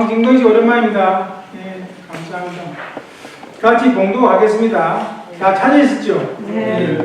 황진근 씨 오랜만입니다. 네, 감사합니다. 같이 봉독하겠습니다. 다 찾으셨죠? 네.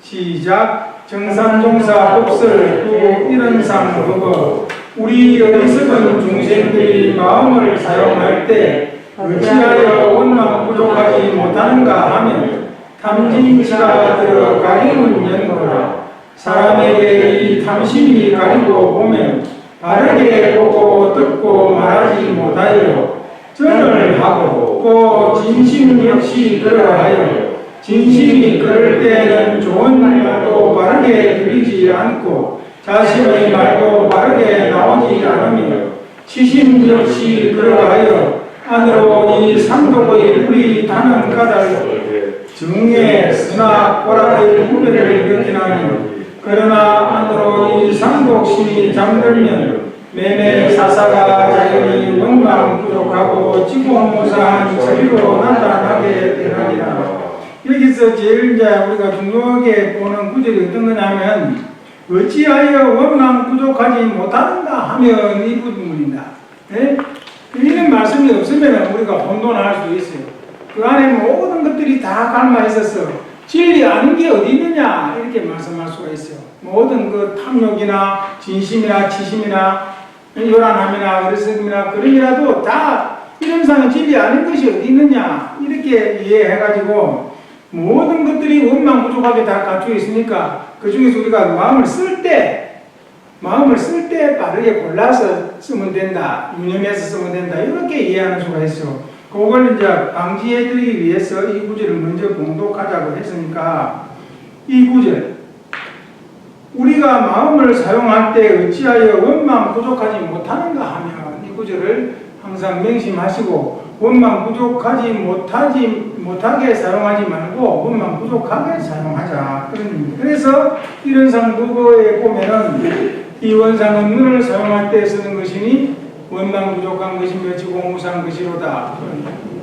시작. 정삼종사 법설 구 일원상 법어 우리 어리석은 중생들이 마음을 사용할 때 어찌하여 원망 부족하지 못하는가 하면 탐진치가 들어 가리는 연거라. 사람에게 이 탐심이 가리고 보면 바르게 보고 듣고 말하지 못하여 전을 하고 또 진심 역시 그러하여 진심이 그럴 때는 좋은 말도 바르게 들리지 않고 자신의 말도 바르게 나오지 않으며 치심 역시 그러하여 안으로 이 삼독의 불이 타는 까닭 정에 쓰나 꼬라의 구별을 느끼나니 그러나 안으로 이 삼독심이 잠들면 매매 사사가 자연히 원망 부족하고 지고무사한 저리로 나타나게 되느니라. 여기서 제일 이제 우리가 중요하게 보는 구절이 어떤 거냐면 어찌하여 원망 부족하지 못하는가 하면 이 부분입니다. 네? 이런 말씀이 없으면 우리가 혼돈할 수 있어요. 그 안에 모든 것들이 다 갈마 있어서 진리 아는 게 어디 있느냐 이렇게 말씀할 수가 있어요. 모든 그 탐욕이나 진심이나 치심이나 요란함이나 어리석음이나 그런이라도 다 이름상의 진리 아는 것이 어디 있느냐 이렇게 이해해가지고 모든 것들이 원망 부족하게 다 갖추어 있으니까 그 중에서 우리가 마음을 쓸 때 빠르게 골라서 쓰면 된다, 유념해서 쓰면 된다 이렇게 이해하는 수가 있어. 그걸 이제 방지해드리기 위해서 이 구절을 먼저 봉독하자고 했으니까 이 구절 우리가 마음을 사용할 때 어찌하여 원망 부족하지 못하는가 하면 이 구절을 항상 명심하시고 원망 부족하지 못하게 사용하지 말고 원망 부족하게 사용하자 그런 의미입니다. 그래서 이런상 부거에 보면은 이 원상은 눈을 사용할 때 쓰는 것이니 원망 부족한 것이며 지공무상 것이로다.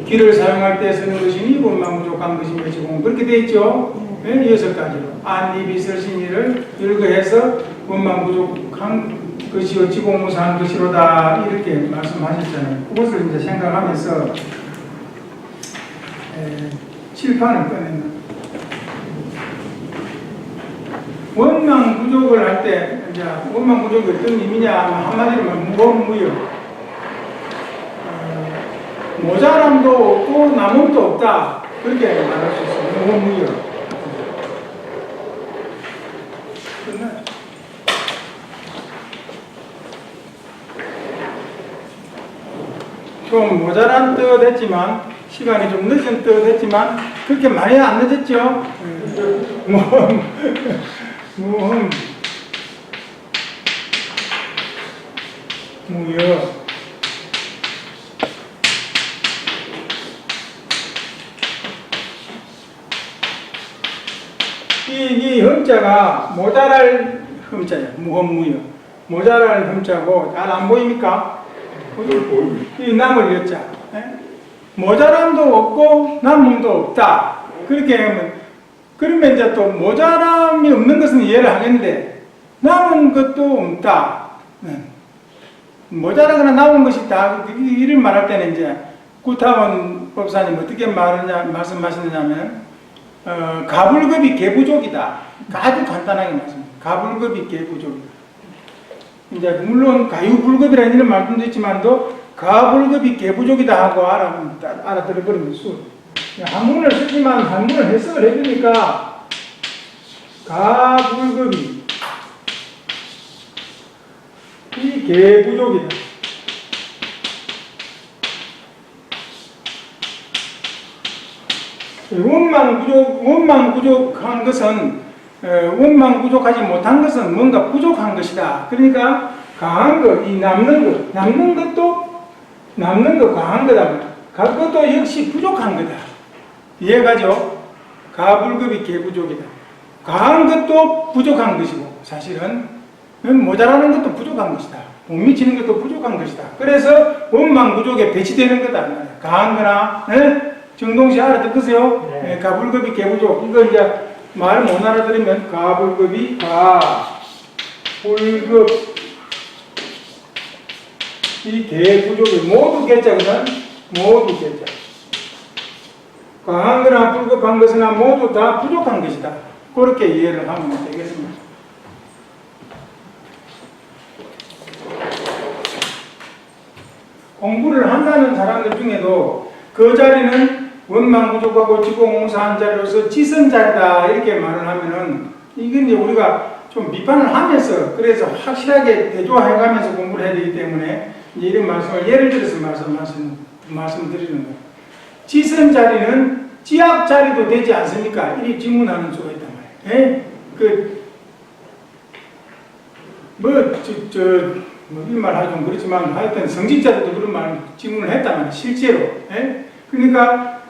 귀를 사용할 때 쓰는 것이니 원망 부족한 것이며 지공 그렇게 되어 있죠. 네, 6가지로 안입이 설신이를 열거해서 원망 부족한 것이요 지공무상한 것이로다 이렇게 말씀하셨잖아요. 그것을 이제 생각하면서 칠판을 꺼낸다. 원망 부족을 할 때 이제 원망 부족이 어떤 의미냐 하면 한마디로 무언무여 모자람도 없고 남음도 없다 그렇게 말할 수 있어요. 무언무여 좀 모자란 뜻 했지만 시간이 좀 늦은 뜻 했지만 그렇게 많이 안 늦었죠. 무여 이 흠자가 모자랄 흠자예요. 무흠무여 모자랄 흠자고 잘 안 보입니까? 이 남을 여자 모자람도 없고 남음도 없다 그렇게 하면 그러면 이제 또 모자람이 없는 것은 이해를 하겠는데 남은 것도 없다 모자라거나 남은 것이 다 이를 말할 때는 이제 구타원 법사님 어떻게 말씀하시느냐면 가불급이 개부족이다 아주 간단하게 말씀합니다. 가불급이 개부족이다. 이제 물론 가유불급이라는 이런 말씀도 있지만도 가불급이 개부족이다 하고 알아들어버리면 수. 한문을 쓰지만 한문을 해석을 해주니까 가불급이 이 개부족이다. 원망 부족한 것은 원망 부족하지 못한 것은 뭔가 부족한 것이다. 그러니까 강한 것, 이 남는 것 강한 거다. 그것도 역시 부족한 거다. 이해가죠? 가불급이 개부족이다. 강한 것도 부족한 것이고 사실은 모자라는 것도 부족한 것이다. 못 미치는 것도 부족한 것이다. 그래서 원망 부족에 배치되는 거다. 강한 거나 정동시 알아듣으세요? 네. 가불급이 개부족 이거 이제 말 못 알아들으면 가불급이 가불급 이 대부족이 모두 개자거든. 모두 개자. 과한 거나 불급한 것이나 모두 다 부족한 것이다. 그렇게 이해를 하면 되겠습니다. 공부를 한다는 사람들 중에도 그 자리는 원망 부족하고 지공무사한 자리로서 지선 자리다 이렇게 말을 하면은 이건 이제 우리가 좀 비판을 하면서 그래서 확실하게 대조해가면서 공부를 해야 되기 때문에 이제 이런 말씀을 예를 들어서 말씀드리는 거예요. 지선 자리는 지압 자리도 되지 않습니까? 이리 질문하는 수가 있단 말이에요. 이 말 하기 좀 그렇지만 하여튼 성직자들도 그런 말 질문을 했단 말이에요. 실제로. 그러니까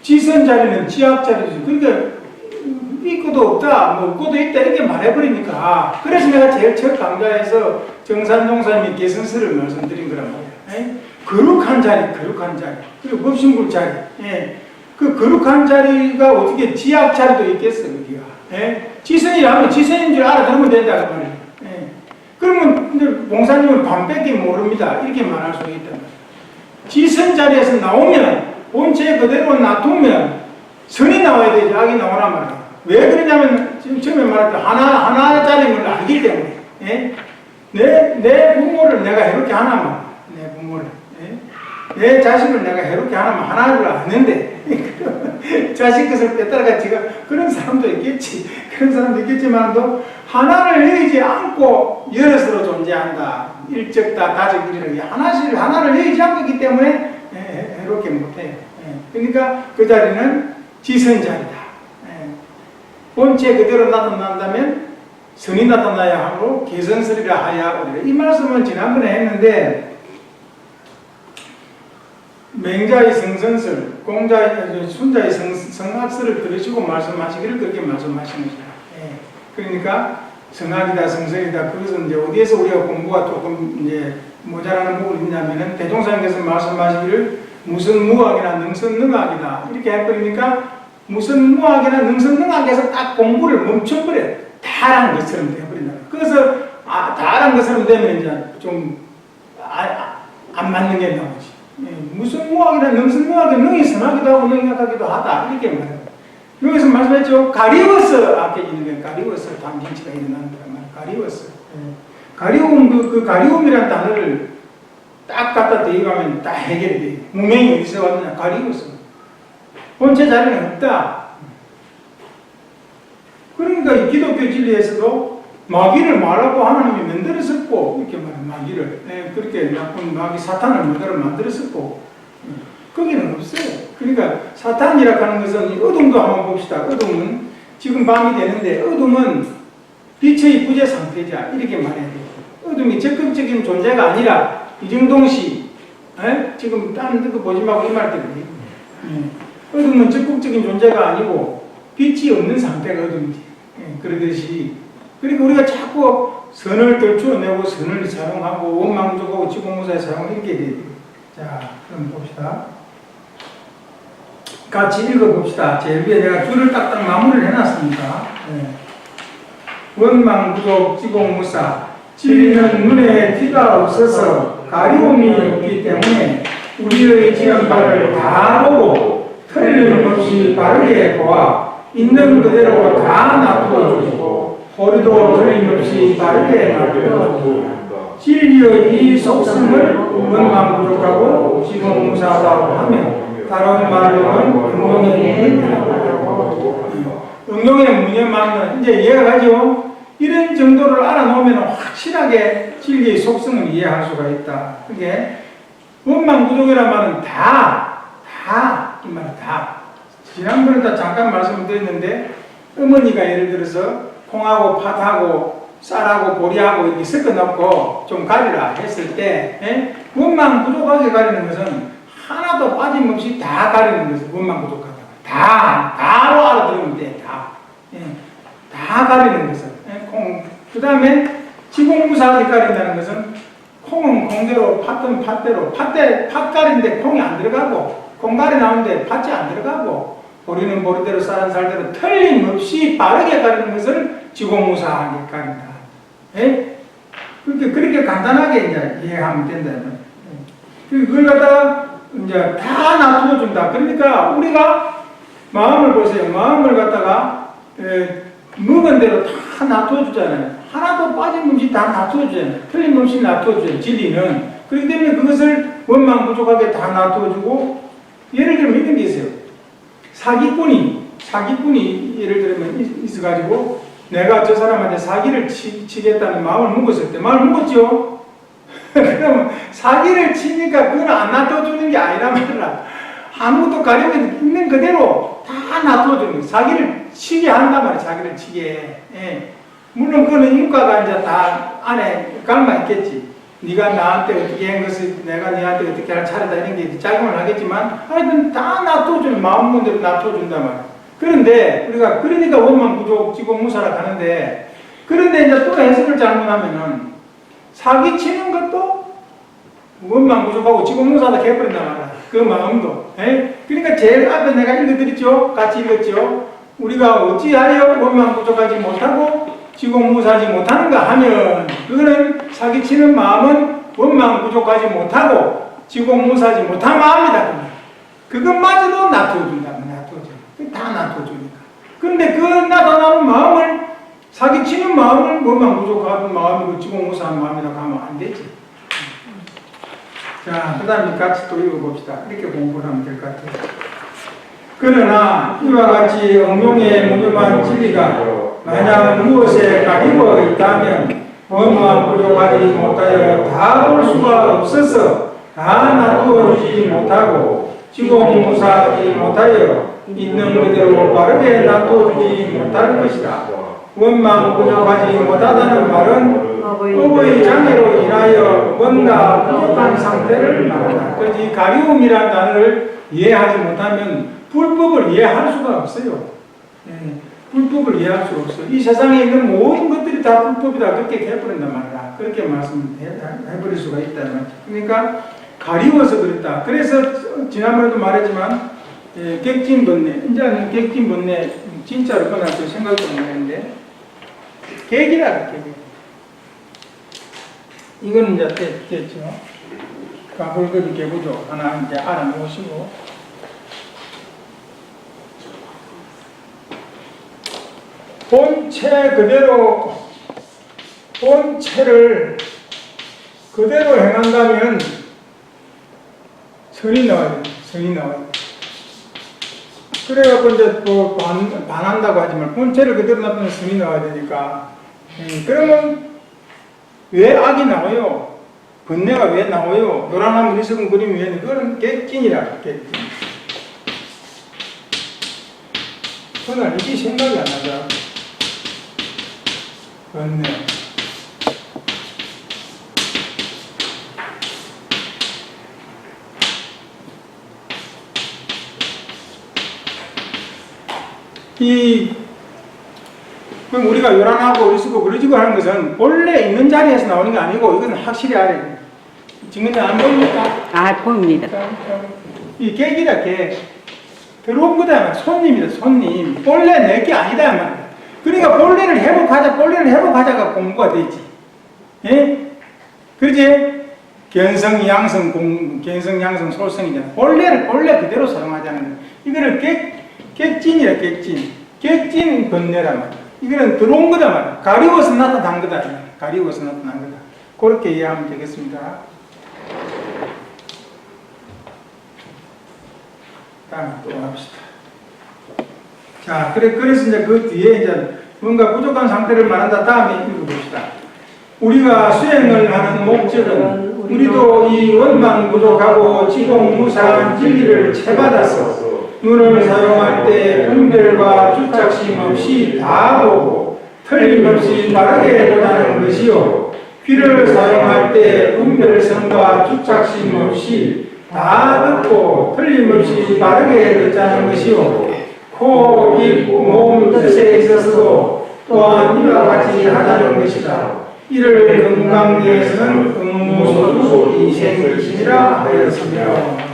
지선 자리는 지압 자리죠. 그러니까 있고도 없다, 뭐 없고도 있다 이렇게 말해버리니까 그래서 내가 제일 첫 강좌에서 정산종사님의 개선서를 말씀드린 거란 말이에요. 거룩한 자리, 거룩한 자리, 그리고 법신불 자리. 그 거룩한 자리가 어떻게 지압 자리도 있겠어, 우리가. 지선이라면 지선인 줄 알아들으면 된다, 그 말이에요. 그러면 봉사님은 반밖에 모릅니다. 이렇게 말할 수 있단 말이에요. 지선 자리에서 나오면 본체 그대로 놔두면 선이 나와야 되지, 악이 나오란 말이에요. 왜 그러냐면 지금 처음에 말했던 하나짜리인 걸 알기 때문에. 내 부모를 내가 해롭게 하나만, 내 부모를. 내 자식을 내가 해롭게 하나만 하나를 아는데 자식 것을 빼따라가 지가 그런 사람도 있겠지. 그런 사람도 있겠지만도 하나를 여의지 않고 여럿으로 존재한다. 일적다, 다적이라기 하나를 여의지 않고 있기 때문에 해롭게 못해요. 그러니까 그 자리는 지선자리다. 본체 그대로 나타난다면 선이 나타나야 하므로 개선설이라 하야 오리라. 이 말씀은 지난번에 했는데 맹자의 성선설, 순자의 성악설을 들으시고 말씀하시기를 그렇게 말씀하시는 거죠. 그러니까 성악이다, 성설이다. 그것은 이제 어디에서 우리가 공부가 조금 이제 모자라는 부분이 있냐면은 대종사님께서 말씀하시기를 무슨 무학이나 능선능악이다 이렇게 해버리니까 무슨 무학이나 능선능악에서 딱 공부를 멈춰버려요. 다란 것처럼 되어버린다. 그래서 다란 것처럼 되면 이제 좀 안 맞는 게 나오지. 무슨 무학이나 능선능악이 능이 선하기도 하고 능이 약하기도 하다 이렇게 말해요. 여기서 말씀했죠. 가리워서 아껴지는 거예요. 가리워서 담진치가 일어나는 거란 말이에요. 가리워서. 가리움, 그 가리움이라는 단어를 딱 갖다 대입하면 딱 해결이 돼요. 무명이 어디서 왔느냐? 가리워서. 본체 자리는 없다. 그러니까 이 기독교 진리에서도 마귀를 말하고 하나님이 만들었었고 이렇게 말해요. 마귀를. 그렇게 나쁜 마귀 사탄을 만들었었고 거기는 없어요. 그러니까 사탄이라고 하는 것은 어둠도 한번 봅시다. 어둠은 지금 밤이 되는데 어둠은 빛의 부재 상태자 이렇게 말해야 돼요. 어둠이 적극적인 존재가 아니라 이정동시 지금 딴 거 보지 말고 이 말 때문에 어둠은 적극적인 존재가 아니고 빛이 없는 상태가 어둠이지. 그러듯이 그러니까 우리가 자꾸 선을 들추어내고 선을 사용하고 원망족하고 지공무사에 사용하고 이렇게 돼요. 자, 그럼 봅시다. 같이 읽어봅시다. 제일 위에 내가 줄을 딱딱 마무리를 해놨습니다. 원망부족 지공무사 진리는 눈에 티가 없어서 가리움이 없기 때문에 우리의 지은 바를 다 보고 틀림없이 바르게 보아 있는 그대로 다 놔두어주고 허리도 틀림없이 바르게 놔두어주고 진리의 이 속성을 원망부족하고 지공무사라고 하며 다른 말로는 응용의 문제만은 이제 이해가 가죠. 이런 정도를 알아놓으면 확실하게 진리의 속성을 이해할 수가 있다. 그게 원망부족이란 말은 이 말은 다. 지난번에 다 잠깐 말씀을 드렸는데 어머니가 예를 들어서 콩하고 팥하고 쌀하고 보리하고 이렇게 섞어놓고 좀 가리라 했을 때 원망부족하게 가리는 것은 하나도 빠짐없이 다 가리는 것을 원망부족하다. 다로 알아들으면 돼. 다 가리는 것을. 그 다음에 지공무사하게 가린다는 것은 콩은 콩대로 팥은 팥대로 팥 가린데 콩이 안 들어가고 콩가리 나오는데 팥이 안 들어가고 보리는 보리대로 쌀은 쌀대로 틀림없이 바르게 가리는 것을 지공무사하게 가린다. 그렇게 간단하게 이제 이해하면 된다. 그걸 갖다가 이제 다 놔두어 준다. 그러니까 우리가 마음을 보세요. 마음을 갖다가 먹은 대로 다 놔두어 주잖아요. 하나도 빠짐없이 다 놔두어 주잖아요. 틀림없이 놔두어 주잖아요. 진리는. 그렇기 때문에 그것을 원망 부족하게 다 놔두어 주고, 예를 들면 이런 게 있어요. 사기꾼이 예를 들면 있어가지고 내가 저 사람한테 사기를 치겠다는 마음을 먹었을 때, 마음을 먹었죠? 그러면 사기를 치니까 그건 안 놔둬주는 게 아니란 말이야. 아무것도 가리고 있는 그대로 다 놔둬주는 거예요. 사기를 치게 한단 말이야. 자기를 치게. 예. 물론 그거는 인과가 이제 다 안에 갈마 있겠지. 네가 나한테 어떻게 한 것을 내가 네한테 어떻게 할 차례다 이런 게 작용을 하겠지만, 하여튼 다 놔둬주는, 마음 먹은 대로 놔둬준단 말이야. 그런데 우리가 그러니까 원망 부족 지고무사라 하는데, 그런데 이제 또 해석을 잘못하면은 사기 치는 것도 원망 부족하고 지고무사다 해버린단 말이야. 그 마음도. 에? 그러니까 제일 앞에 내가 읽어드렸죠. 같이 읽었죠. 우리가 어찌하여 원망 부족하지 못하고 지고무사하지 못하는가 하면, 그거는 사기 치는 마음은 원망 부족하지 못하고 지고무사하지 못한 마음이다. 그것마저도 놔둬준다. 다 놔둬주니까. 그런데 그 나타나는 마음을, 사기치는 마음을 원망 부족한 마음이고 지고무사한 마음이라고 하면 안 되지. 자, 그 다음에 같이 또 읽어봅시다. 이렇게 공부를 하면 될 것 같아요. 그러나 이와 같이 응용의 무념한 진리가 만약 무엇에 가리워 있다면 원망 부족하지 못하여 다 볼 수가 없어서 다 놔두어주지 못하고 지고무사하지 못하여 있는 그대로 바르게 놔두어주지 못할 것이다. 원망 부족하지 못하다는 말은 업의 장애로 인하여 뭔가 부족한 상태를 말한다. 그래서 이 가리움이라는 단어를 이해하지 못하면 불법을 이해할 수가 없어요. 불법을 이해할 수가 없어요. 이 세상에 있는 모든 것들이 다 불법이다. 그렇게 해버린단 말이야. 그렇게 말씀해버릴 수가 있다는 말이죠. 그러니까 가리워서 그랬다. 그래서 지난번에도 말했지만 객진번뇌, 이제는 객진번뇌 진짜로 끝날 줄 생각도 못했는데, 객이라 객. 이건 이제 됐죠. 가불급이 개구조 하나 이제 알아놓으시고, 본체 그대로, 본체를 그대로 행한다면 선이 나와야 돼요. 선이 나와야 돼요. 그래갖고 이제 또 반한다고 하지만 본체를 그대로 놔두면 선이 나와야 되니까. 그러면 왜 악이 나와요? 번뇌가 왜 나와요? 노란한 무리석은 그림이 왜 나와요? 그거는 객진이라, 객진. 그날 이게 생각이 안 나더라고요. 번뇌. 그럼 우리가 요란하고 어리석고 그러지고 하는 것은 본래 있는 자리에서 나오는 게 아니고, 이건 확실히 알아야 돼요. 지금 안 보입니까? 아, 보입니다. 이 객이다, 객. 들어온 거다, 손님이다, 손님. 본래 내 게 아니다, 말이야. 그러니까 본래를 회복하자가 공부가 되지. 예? 그러지? 견성, 양성, 솔성이잖아. 본래 그대로 사용하자는 거야. 이거를 객진이라, 객진. 객진 번뇌란 말이야. 이거는 들어온 거다 말이야. 가리워서 나타난 거다. 가리워서 나타난 거다. 그렇게 이해하면 되겠습니다. 다음 또 합시다. 자, 그래서 이제 그 뒤에 이제 뭔가 부족한 상태를 말한다. 다음에 읽어봅시다. 우리가 수행을 하는 목적은 우리도 이 원망 부족하고 지공무사한 진리를 채받아서 눈을 사용할 때 분별과 주착심 없이 다 보고 틀림없이 바르게 보자는 것이요, 귀를 사용할 때 분별성과 주착심 없이 다 듣고 틀림없이 바르게 듣자는 것이요, 코, 입, 몸, 뜻에 있어서도 또한 이와 같이 하자는 것이다. 이를 금강계에서는 응무소주 이생이시라 하였으며,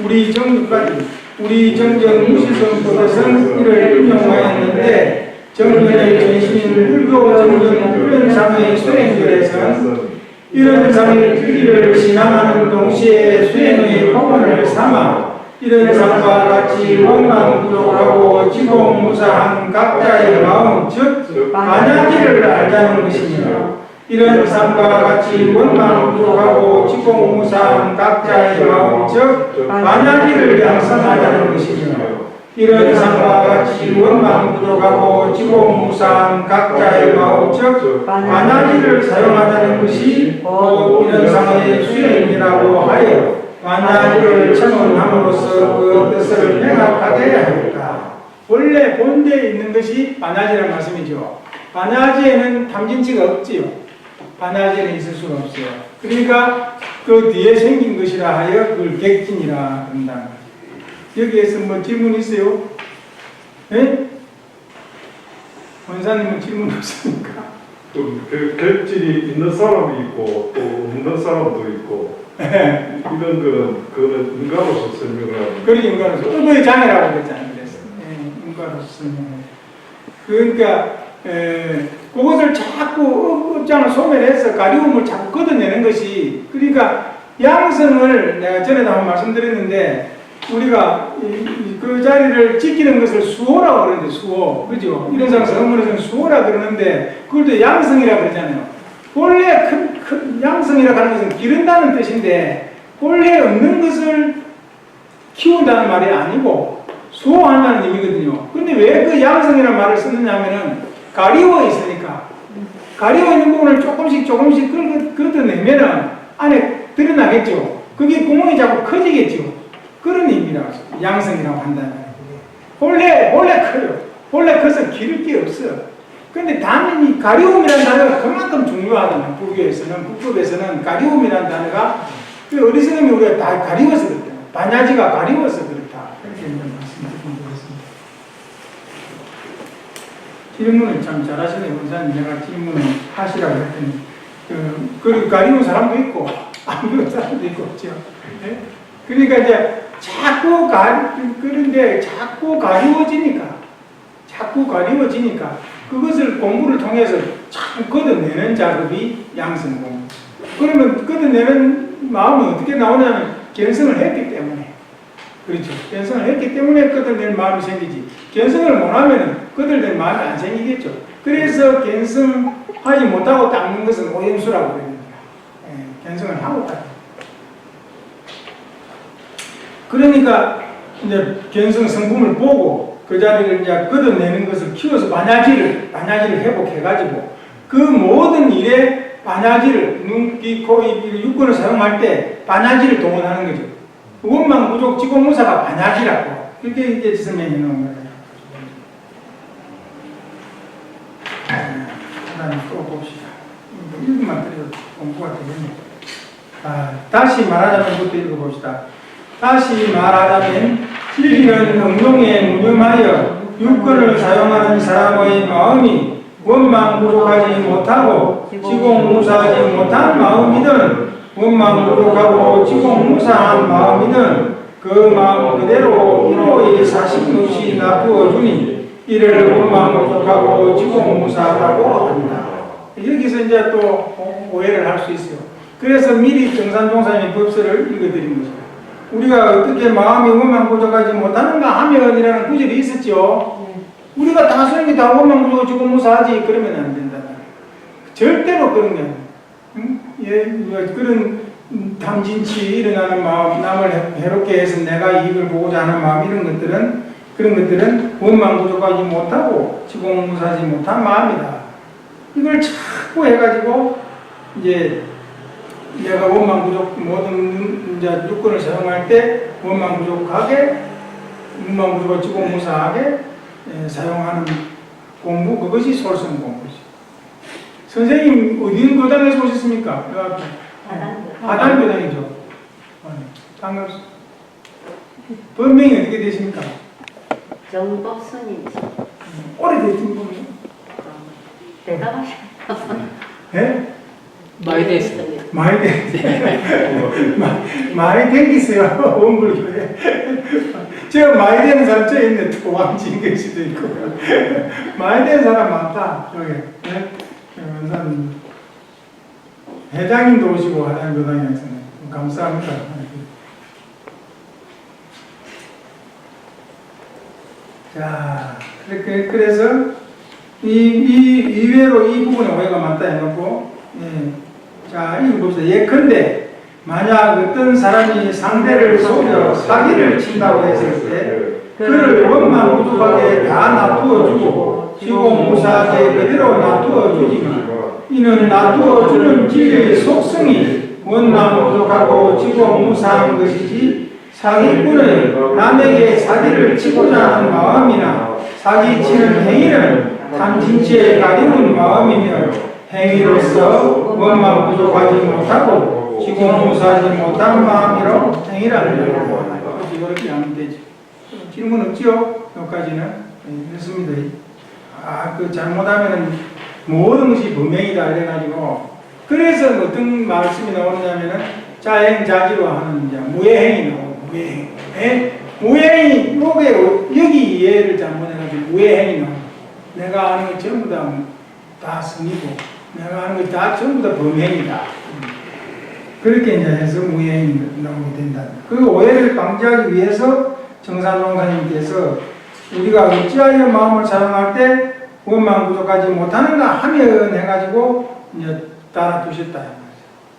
우리 정전 무시성법에서는 이를 인용하였는데, 정근의 전신을 흙고 정근 이런 상의 수행들에서는 이런 상의 크기를 신앙하는 동시에 수행의 본문을 삼아 이런 상과 같이 원망부족하고 지공무사한 각자의 마음 즉 만약일을 알자는 것입니다. 이런 상과 같이 원망부족하고 지공무사한 각자의 마음 즉 만약일을 양성하자는 것입니다. 이런 상과 같이 원망부족하고 지공무사한 각자의 마음 즉 만약일을 사용하자는 것이 곧 이런 상의 수행이라고 하여 만약일을 청원함으로써 그 뜻을 명확하게 하였다. 원래 본대에 있는 것이 반야지라는 말씀이죠. 반야지에는 탐진치가 없지요. 반야지에는 있을 수가 없어요. 그러니까 그 뒤에 생긴 것이라 하여 그걸 객진이라 한다. 여기에서 뭐 질문 있어요? 네? 원사님은 질문 없습니까? 그 객질이 있는 사람이 있고 또 없는 사람도 있고 이런 그거는 인간으로서 설명을 하는 그렇게 인간으로서 의의 장애라고 그랬잖아요. 그래서 인간으로서 설명을 그러니까 그것을 자꾸 업장을 소멸해서 가리움을 자꾸 걷어내는 것이 그러니까 양성을 내가 전에도 한번 말씀드렸는데 우리가 그 자리를 지키는 것을 수호라고 그러는데 수호 그죠? 이런 상 성문에서는 수호라 그러는데 그걸 또 양성이라 그러잖아요. 본래 큰 양성이라고 하는 것은 기른다는 뜻인데 본래 없는 것을 키운다는 말이 아니고 수호한다는 의미거든요. 근데 왜 그 양성이라는 말을 쓰느냐 하면은 가리워 있으니까 가리워 있는 부분을 조금씩 걷어내면은 안에 드러나겠죠. 그게 구멍이 자꾸 커지겠죠. 그런 의미라고 양성이라고 한다는 거예요. 본래 커요. 본래 커서 기를 게 없어요. 근데 당연히 가리움이라는 단어가 그만큼 중요하다면 북법에서는 가리움이라는 단어가 그 어리석음이 우리가 다 가리워서 그렇다. 반야지가 가리워서 그렇다. 이렇게 말씀드리겠습니다. 질문을 참 잘하시네요. 원사님 내가 질문을 하시라고 했더니 그 가리운 사람도 있고 안 그런 사람도 있고 그렇죠. 네? 그러니까 이제 그런데 자꾸 가리워지니까 그것을 공부를 통해서 참 걷어내는 작업이 양성 공부. 그러면 걷어내는 마음은 어떻게 나오냐면 견성을 했기 때문에 그렇죠. 견성을 했기 때문에 걷어낼 마음이 생기지. 견성을 못하면 걷어낼 마음이 안 생기겠죠. 그래서 견성하지 못하고 닦는 것은 오염수라고 그럽니다. 견성을 하고 닦는. 그러니까 이제 견성 성품을 보고 그 자리를 이제 걷어내는 것을 키워서 반야지를 회복해가지고 그 모든 일에 반야지를 눈, 귀, 코, 입, 육근을 사용할 때 반야지를 동원하는 거죠. 원망, 부족, 지공무사가 반야지라고 그렇게 이제 설명해 놓은 거예요. 하나 또 봅시다. 읽기만 드려도 공부가 되겠네요. 다시 말하자면 이것도 읽어봅시다. 다시 말하자면 진리는 응용에 무념하여 육근을 사용하는 사람의 마음이 원망부족하지 못하고 지공무사하지 못한 마음이든 원망부족하고 지공무사한 마음이든 그 마음 그대로 이로의 사실없이 놔두어 주니 이를 원망부족하고 지공무사하다고 한다. 여기서 이제 또 오해를 할 수 있어요. 그래서 미리 정산종사님의 법설을 읽어드린 거죠. 우리가 어떻게 마음이 원망부족하지 못하는가 하면이라는 구절이 있었죠. 우리가 다 수행이 다 원망부족하고 지공무사하지 그러면 안 된다. 절대로 그런 게 아니에요. 그런 탐진치 일어나는 마음, 남을 해롭게 해서 내가 이익을 보고자 하는 마음 그런 것들은 원망부족하지 못하고 지공무사하지 못한 마음이다. 이걸 자꾸 해가지고 이제 내가 원망부족 모든 이제 육권을 사용할 때 원망부족하게 지공무사하게 사용하는 공부 그것이 솔선 공부지. 선생님 어디 교당에서 오셨습니까? 아단 교당이죠. 반갑습니다. 본명이 어떻게 되십니까? 정법선이지. 오래되신 분이요? 대답하셔. 네? 많이 됐어요. 많이 되겠어요. 원불교에. 저 많이 되는 사람 저 있네. 도왕지인 수도 있고. 많이 되는 사람 많다. 여기. 네? 원사님. 회장님도 오시고 하나님 교당에서는 감사합니다. 자, 그래서 이외로 이 부분에 오해가 많다 해놓고, 자, 읽어봅시다. 예컨대 만약 어떤 사람이 상대를 속여 사기를 친다고 했을 때 그를 원만 무두하게 다 놔두어주고 지고무사하게 그대로 놔두어주지만 이는 놔두어주는 지의 속성이 원만 무두하고 지고무사한 것이지 사기꾼의 남에게 사기를 치고자 하는 마음이나 사기치는 행위는 탐진치에 가리운 마음이며 행위로서 원만 부족하지 못하고 지고무사하지 못한 마음이로 행위라는 거예요. 이렇게 하면 되지. 질문 없죠? 여기까지는 했습니다. 그 잘못하면 모든 것이 범행이다 이래가지고 그래서 어떤 말씀이 나오느냐면은 자행자기로 하는 이제 무예행이 나오고 무예행이 여기 이해를 잘못해가지고 무예행이 나오고 내가 아는 것 전부 다 성이고 내가 아는 것 다 전부 다 범행이다. 그렇게 이제 해서 무예행이 나오게 된다. 그 오해를 방지하기 위해서 정산종사님께서 우리가 어찌하여 마음을 사용할 때 원망 부족하지 못하는가 하면 해가지고 이제 따라두셨다.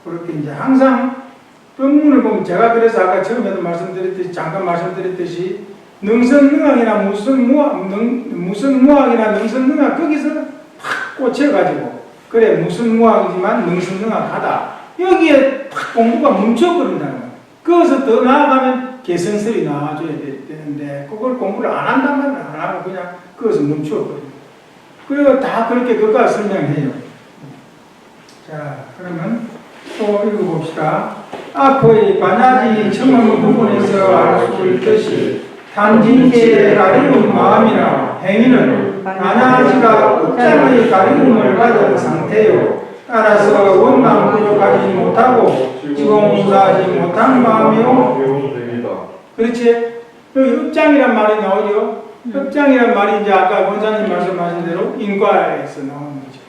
그렇게 이제 항상 본문을 보면 제가 그래서 아까 처음에도 말씀드렸듯이 잠깐 말씀드렸듯이 능선능악이나 무선무악이나 능선능악 거기서 팍 꽂혀가지고 그래 무선무악이지만 능선능악하다 여기에 팍 공부가 멈춰버린다는 거예요. 거기서 더 나아가면 개선설이 나와줘야 되는데 그걸 공부를 안 한다면 안 하고 그냥 거기서 멈춰버려요. 그리고 다 그렇게 그까지 설명해요. 자 그러면 또 읽어봅시다. 앞의 반야지 청원 부분에서 알 수 있듯이 탐진치의 가리운 마음이나 행위는 반야지가 끝장의 가리움을 가진 상태요. 따라서 원망 부족하지 못하고 지공무사하지 못한 마음이요. 그렇지? 여기 읍장이란 말이 나오죠. 읍장이란 말이 이제 아까 원사님 말씀하신 대로 인과에서 나오는 거죠.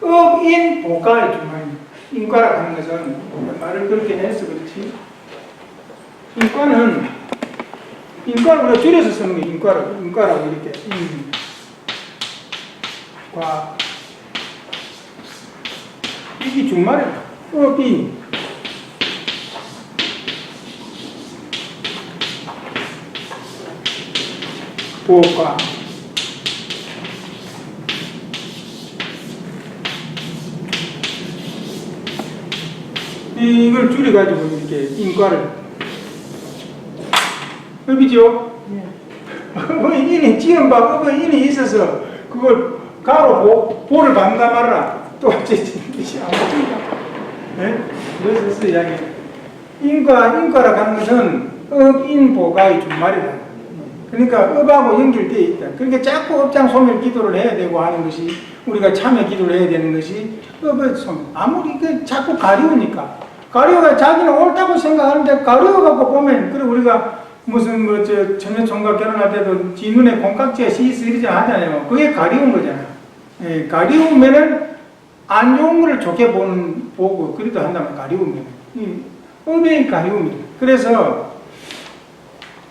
읍인 보가의 두 말입니다. 인과라고 하는 것은 말을 그렇게 해서 그렇지. 인과를 우리가 줄여서 쓰는 게 인과라고 이렇게 과 이게 주말이야. 읍인 보가 이걸 줄여가지고 이렇게 인과를 읍이죠? 인이 지은바 인이 있어서 그걸 가로 보를 받는다 말라 또 뜻이 아무튼가 그래서 이야기 인과라고 하는 것은 읍인보가의 준말이다. 그러니까 읍하고 연결되어 있다. 그러니까 자꾸 읍장 소멸 기도를 해야 되고 하는 것이 우리가 참여 기도를 해야 되는 것이 읍의 소멸. 아무리 자꾸 가리우니까 가리우가 자기는 옳다고 생각하는데 가리우갖고 보면 그래 우리가 무슨 처녀 총각 결혼할 때도 지 눈에 콩깍지가 시스 이러지 않잖아요. 그게 가리운 거잖아. 가리우면은 안 좋은 거를 좋게 보고 그래도 한다면 가리우면 읍의 가리움이다. 그래서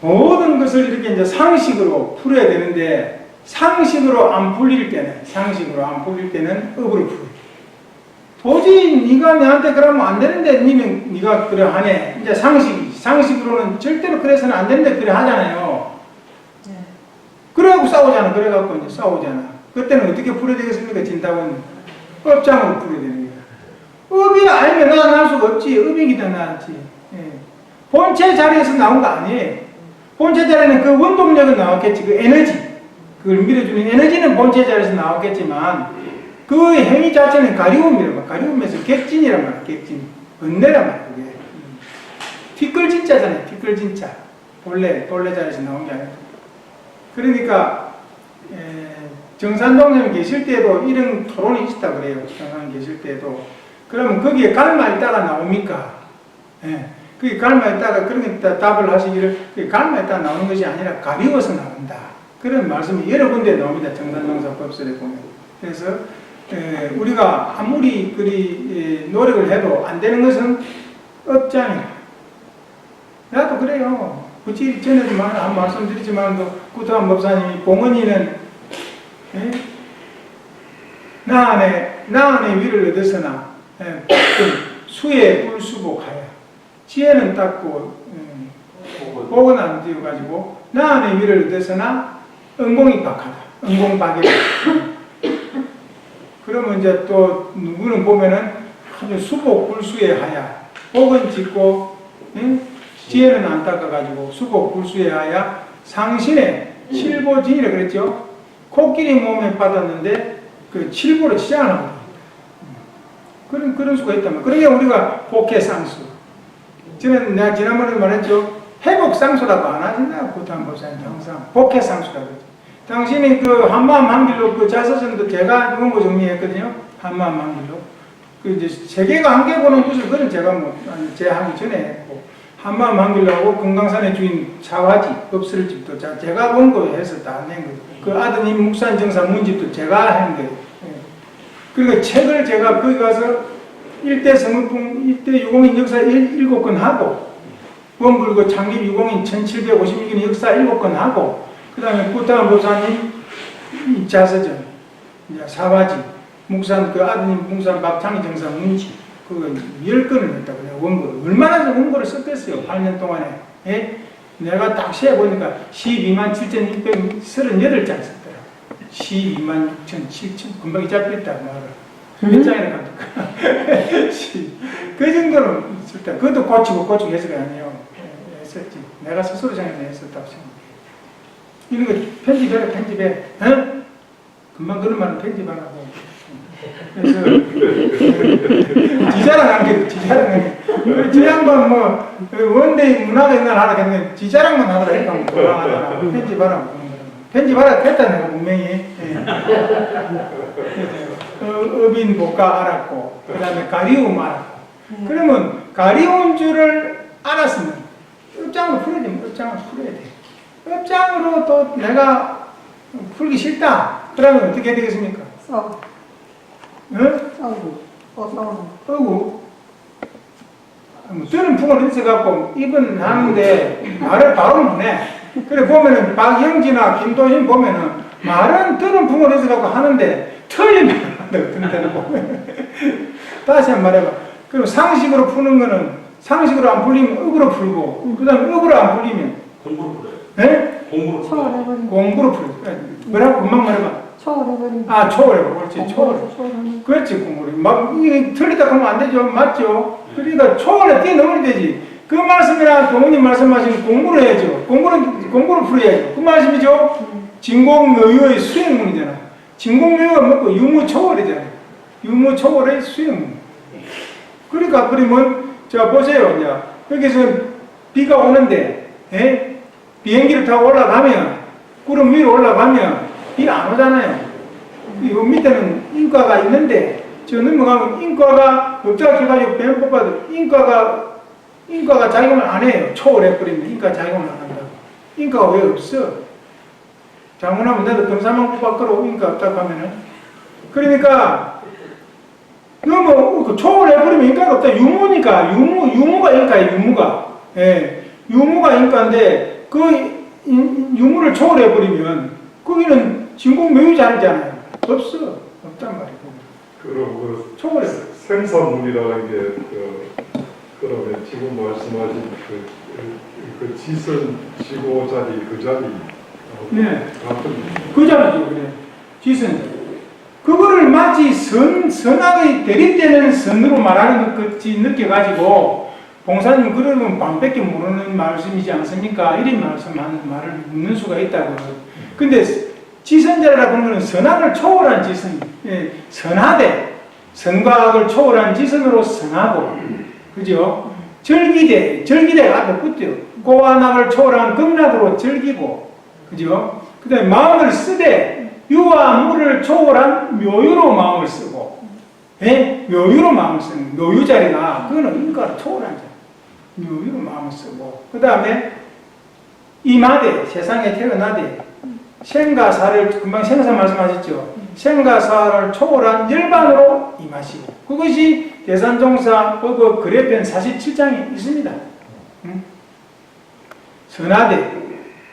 모든 것을 이렇게 이제 상식으로 풀어야 되는데 상식으로 안 풀릴 때는 읍으로 풀어요. 도저히 네가 내한테 그러면 안 되는데 네가 그래 하네. 이제 상식으로는 절대로 그래서는 안 되는데 그래 하잖아요. 그래갖고 싸우잖아. 그래갖고 이제 싸우잖아. 그때는 어떻게 풀어야 되겠습니까? 진답은 읍장으로 풀어야 되는 거야. 읍이 아니면 나갈 수가 없지. 읍이기 더 낫지. 본체 자리에서 나온 거 아니에요. 본체 자리에는 그 원동력은 나왔겠지. 그 에너지. 그걸 밀어주는 에너지는 본체 자리에서 나왔겠지만 그 행위 자체는 가리움이란 말. 가리움에서 객진이란 말. 객진. 은내란 말. 그게. 뒷글진자잖아요. 뒷글진자. 본래 자리에서 나온 게 아니라. 그러니까 정산동님 계실 때도 이런 토론이 있었다 그래요. 정산 계실 때도. 그러면 거기에 갈마 있다가 나옵니까? 그게 갈마했다가 그런 답을 하시기를 그게 갈마했다 나오는 것이 아니라 가리워서 나온다. 그런 말씀이 여러 군데 나옵니다. 정산정사법설에 보면. 그래서 우리가 아무리 그리 노력을 해도 안 되는 것은 업장이라. 나도 그래요. 굳이 전에도 한 말씀드리지만도 구타한 법사님이 봉헌이는 나 안에 위를 얻었으나 수에 뿔수복하여 지혜는 닦고 복은 안 띄워가지고 나 안에 위를 얻었으나 은공이 박하다. 은공박이. 그러면 이제 또 누구는 보면은 수복 불수에 하야 복은 짓고 지혜는 안 닦아가지고 수복 불수에 하야 상신에 칠보진이라 그랬죠. 코끼리 몸에 받았는데 그 칠보로 치장을 합니다. 그런 수가 있다면 그러니까 우리가 복해상수. 저는 내가 지난번에도 말했죠. 회복상수라고 안 하신다. 구타한 법사님 항상 복해상수라고 했죠. 당신이 그 한마음 한길로 그 자서전도 제가 원고 정리했거든요. 한마음 한길로. 그 이제 세계가 한개 보는 것을 그건 제가 제 하기 전에 했고 한마음 한길로 하고 금강산의 주인 차화지 법설집도 제가 원고해서 다 낸 거예요. 그 아드님 묵산정사 문집도 제가 한 거예요. 그러니까 책을 제가 거기 가서 일대 성읍풍, 일대 유공인 역사 7권 하고 원불고 창립 유공인 1756년 역사 7권 하고 그 다음에 구타한 법사님 자서전, 사화지, 묵산 그 아드님 묵산 박창희 정사 문집 그거 10권을 했다고 내가 원고를 얼마나 원고를 썼겠어요. 8년 동안에. 예? 내가 딱 세어보니까 12만 7,638장 썼더라. 12만 6,700 금방 잡혔다 말을. 몇 장이나 갑니까? 그 정도는 썼다. 그것도 고치고 해서가 아니에요. 했었지. 내가 스스로 생각해 했었다고 생각해. 이런 거 편집해라, 편집해. 어? 금방 그런 말은 편집하라고. 그래서, 지자랑한 게, 저 양반 원데이 문화가 있나 하라 했는데, 지자랑만 하더라 했다. 편집하라고. 편집하라 했다, 내가 분명히. 업인 복가 알았고, 그 다음에 가리움 알았고. 그러면 가리운 줄을 알았으면, 업장으로 풀어야 돼, 업장을 풀어야 돼. 업장으로 또 내가 풀기 싫다. 그러면 어떻게 되겠습니까? 싸워. 응? 싸우고. 싸우는. 어구. 저는 풍을 있어갖고 입은 하는데 말을 바로 못해. 그래 보면은 박영진이나 김도신 보면은 말은 뜨는 풍을 있어갖고 하는데 틀린 말을 한다고 듣는 데는 보면. 다시 한 번 말해봐. 그럼 상식으로 푸는 거는 상식으로 안 풀리면 억으로 풀고 그 다음에 억으로 안 풀리면 공부로 풀어요. 네? 공부로 풀어요. 초월해버린. 공부로 풀어. 뭐라고? 금방 말해봐. 초월해버린. 아, 초월해. 그렇지, 초월. 그렇지, 공부를. 막, 이게 틀리다 하면 안 되죠. 맞죠? 그러니까 초월에 뛰어넘으면 되지. 그 말씀이나 동훈님 말씀하신 공부를 해야죠. 공부를 풀어야죠. 그 말씀이죠? 진공묘유의 수행문이잖아. 진공묘유가 뭐고 유무초월이잖아. 유무초월의 수행문. 그러니까, 그러면, 자, 보세요. 이제, 여기서 비가 오는데, 비행기를 타고 올라가면, 구름 위로 올라가면, 비가 안 오잖아요. 이 밑에는 인과가 있는데, 저 넘어가면 인과가 업작해가지고 뱀 뽑아도 인과가 작용을 안 해요. 초월해버리면 인과 작용을 안 한다고. 인과가 왜 없어? 잘못하면 나도 병사만 뽑아끌어 인과 없다고 하면은. 그러니까, 너무 초월해버리면 인과가 없다. 유무니까, 유무가 인과예요, 유무가. 예. 유무가 인과인데, 그 유무를 초월해버리면, 거기는 진공묘유자리잖아요. 없어. 없단 말이에요. 그리고 초월해. 생산물이라는 게 그러면 지금 말씀하신 그 지선 지고 자리 그 자리 네. 같은 그 자리죠. 그래. 지선. 그거를 마치 선악의 대립되는 선으로 말하는 것 같이 느껴가지고 봉사님 그러면 밤밖에 모르는 말씀이지 않습니까? 이런 말을 묻는 수가 있다고. 근데 지선자라고 하는 것은 선악을 초월한 지선, 선하되, 선과악을 초월한 지선으로 선하고, 그죠? 절기대가 앞에 붙죠. 고와 낙을 초월한 극락으로 절기고, 그죠? 그 다음에 마음을 쓰되, 유와 무를 초월한 묘유로 마음을 쓰고, 묘유로 마음을 쓰는, 묘유 자리가, 그거는 인과를 초월한 자리. 유유 마음을 쓰고 그 다음에 이마대 세상에 태어나되 생가사를 금방 생사 말씀하셨죠. 생가사를 초월한 열반으로 임하시고 그것이 대산종사법의 글의편 47장에 있습니다.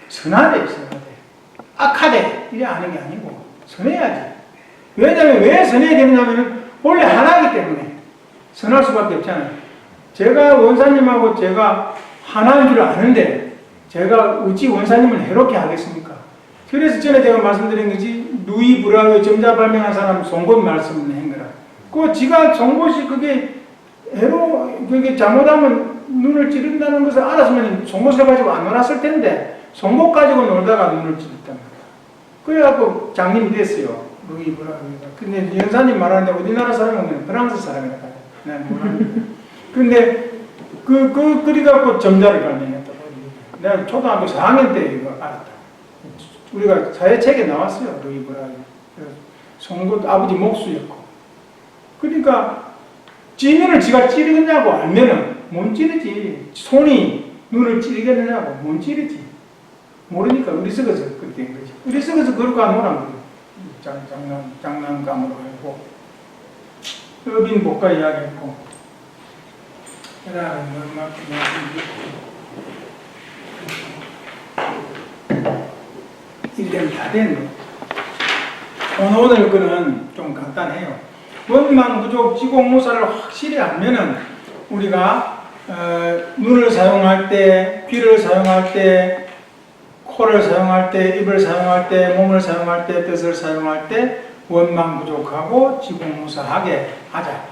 선하되 악하되 이래 하는 게 아니고 선해야지. 왜냐하면 왜 선해야 되느냐면 원래 하나이기 때문에 선할 수밖에 없잖아요. 제가 원사님하고 제가 하나인 줄 아는데 제가 어찌 원사님을 해롭게 하겠습니까? 그래서 전에 제가 말씀드린 것이 누이 불화의 점자 발명한 사람 송곳 말씀을 한 거라. 그 지가 송곳이 그게 그게 잘못하면 눈을 찌른다는 것을 알았으면 송곳을 가지고 안 놀았을 텐데 송곳 가지고 놀다가 눈을 찌른단 말이야. 그래갖고 장님이 됐어요. 누이 불화가. 근데 연사님 말하는데 우리나라 사람은 프랑스 사람이라 가요. 난 몰랐는데. 근데 그래갖고 점자를 발명했다고. 내가 초등학교 4학년 때 이거 알았다. 우리가 사회책에 나왔어요. 루이 브라이. 송곳 아버지 목수였고. 그러니까 찌면을 지가 찌르겠냐고 알면은 못 찌르지. 손이 눈을 찌르겠느냐고 못 찌르지. 모르니까 어리석어서 그렇게 된 거지. 어리석어서 그렇게 안 오란 거예요. 장난감으로 하고 어빈 복가 이야기했고 그 다음에 일대는 다 됐네. 오늘 거는 좀 간단해요. 원망부족 지공무사를 확실히 알면은 우리가 눈을 사용할 때, 귀를 사용할 때, 코를 사용할 때, 입을 사용할 때, 몸을 사용할 때, 뜻을 사용할 때 원망부족하고 지공무사하게 하자.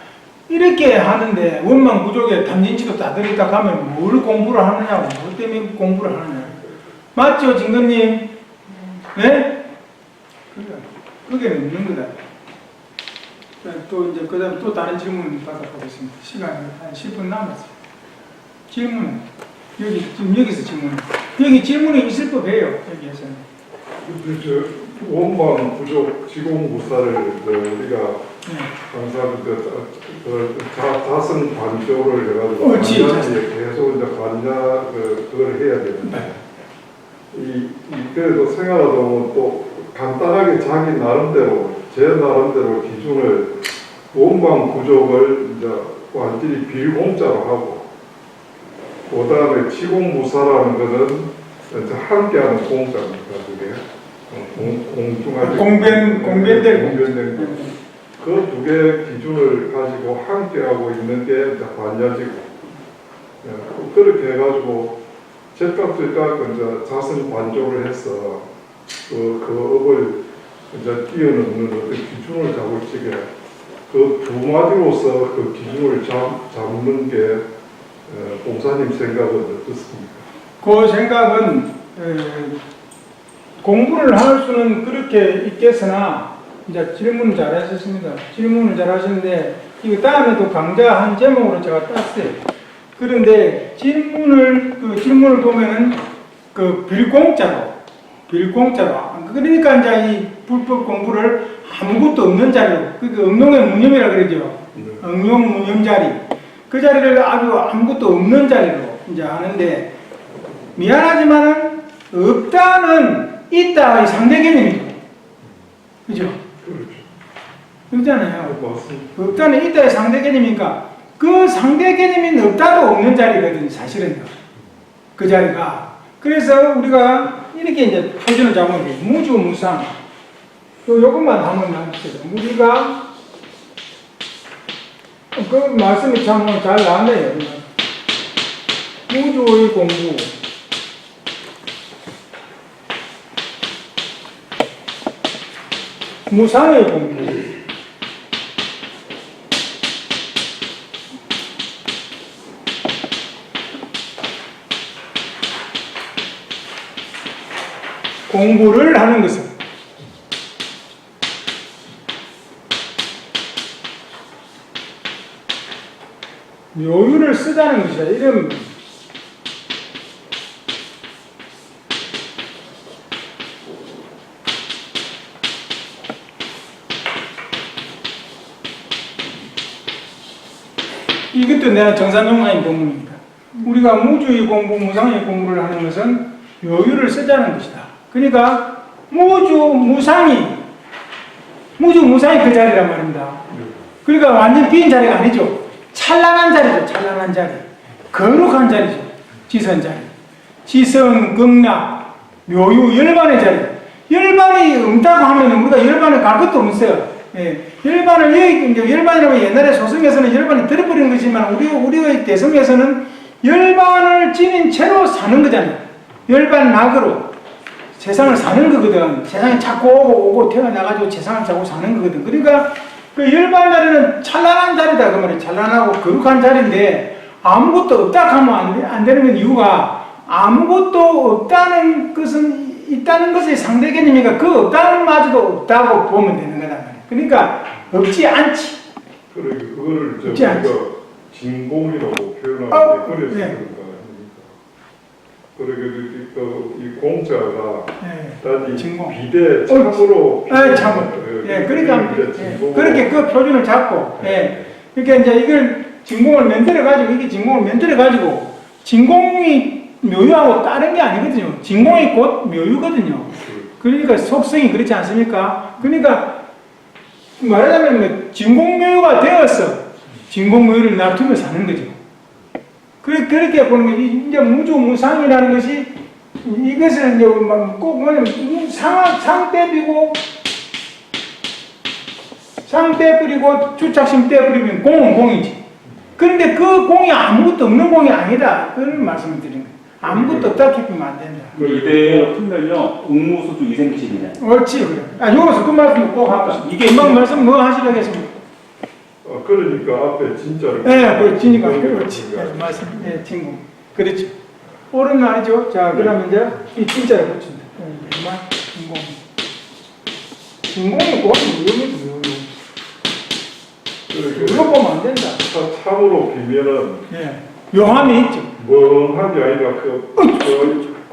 이렇게 하는데 원망부족에 탐진치도 다 들었다 가면 뭘 공부를 하느냐고, 뭘 때문에 공부를 하느냐. 맞죠, 진건님? 네? 그게 없는 거다. 또 이제 그 다음 또 다른 질문 받아보겠습니다. 시간이 한 10분 남았어요. 질문은 지금 여기서 질문. 여기 질문이 있을 법해요. 여기에서는. 원망 부족 지공무사를 우리가 항상 자성 관조를 해가지고 계속 이제 관자 그걸 해야 되는데 그래도 생활하다 보면 또 간단하게 자기 나름대로 제 나름대로 기준을 원망 부족을 이제 완전히 비공짜로 하고 그 다음에 지공무사라는 것은 이제 함께하는 공짜입니다. 그게 공중하게 공변된 그 두 개의 기준을 가지고 함께하고 있는 게 이제 관야지고 그렇게 해가지고 제깍 이제 자선 관조를 해서 그 업을 이제 뛰어넘는 어떤 기준을 잡을지게 그 두 마디로서 그 기준을 잡는 게 봉사님 생각은 어떻습니까? 그 생각은 공부를 할 수는 그렇게 있겠으나 이제 질문 잘하셨습니다. 질문을 잘하시는데 이거 다음에도 강좌 한 제목으로 제가 땄어요. 그런데 질문을 보면은 빌공짜로 그러니까 이제 이 불법 공부를 아무것도 없는 자리로 응용의 무념이라 그러죠. 응용 무념 자리 그 자리를 아무것도 없는 자리로 이제 하는데 미안하지만은 없다는 있다의 상대 개념이죠. 그죠? 그렇잖아요. 없다는 있다의 상대 개념이니까 그 상대 개념이 없다도 없는 자리거든요. 사실은 그 자리가. 그래서 우리가 이렇게 이제 표준을 잡으면 돼요. 무주무상. 요것만 한번 해주세요. 우리가 그 말씀이 참 잘 나왔네요. 무주의 공부. 무상의 공부. 공부를 하는 것은 묘유를 쓰자는 것이다. 이런 이것도 내가 정산용라인 본문입니다. 우리가 무주의 공부, 무상의 공부를 하는 것은 묘유를 쓰자는 것이다. 그러니까 무주무상이 그 자리란 말입니다. 그러니까 완전 빈 자리가 아니죠. 찬란한 자리죠. 찬란한 자리. 거룩한 자리죠. 지선 자리. 지선, 극락, 묘유, 열반의 자리. 열반이 없다고 하면 우리가 열반을 갈 것도 없어요. 예. 열반이라면 옛날에 소승에서는 열반이 들어버린 것이지만 우리의 대성에서는 열반을 지닌 채로 사는 거잖아요. 열반락으로 세상을 사는 거거든. 세상에 자꾸 오고 태어나가지고 세상을 자꾸 사는 거거든. 그러니까 그 열반 자리는 찬란한 자리다. 그 말이에요. 찬란하고 거룩한 자리인데 아무것도 없다 하면 안 되는 건 이유가 아무것도 없다는 것은 있다는 것의 상대 개념이니까 그 없다는 마저도 없다고 보면 되는 거단 말이에요. 그러니까 없지 않지. 그거를 없지 않지. 진공이라고 표현하는데 그래서 네. 그런가 그리고 이 공자가 네. 단지 진공. 비대 참으로 참으로. 예, 그러니까 그렇게 그 표준을 잡고 예. 그러니까 이제 이걸 진공을 만들어 가지고 이게 진공을 만들어 가지고 진공이 묘유하고 다른 게 아니거든요. 진공이 곧 묘유거든요. 그러니까 속성이 그렇지 않습니까? 그러니까 말하자면 진공묘유가 되어서 진공묘유를 놔두며 사는 거죠. 그렇게 보는 게 이제 무주무상이라는 것이 이것을 이제 꼭 뭐냐면 상대 뿌리고 주착심 때 뿌리면 공은 공이지. 그런데 그 공이 아무것도 없는 공이 아니다. 그런 말씀을 드린 거예요. 아무것도 없다 싶으면 안 된다. 이대로 풀면요, 응무수주 이생치이냐. 옳지, 그래. 여기서 그 말씀 꼭 할까? 이게 금방 말씀 뭐 하시려겠습니까? 그러니까 앞에 진짜를 네, 그렇지니까. 그렇지. 말씀, 네, 친구. 그렇지. 옳은 말이죠. 자, 그러면 이제 이 진짜를 붙인다. 정말 진공. 진공이 곧 무용이지, 그거 보면 안 된다. 참으로 비면은 예. 묘함이 있죠. 멍한 게 아니라 그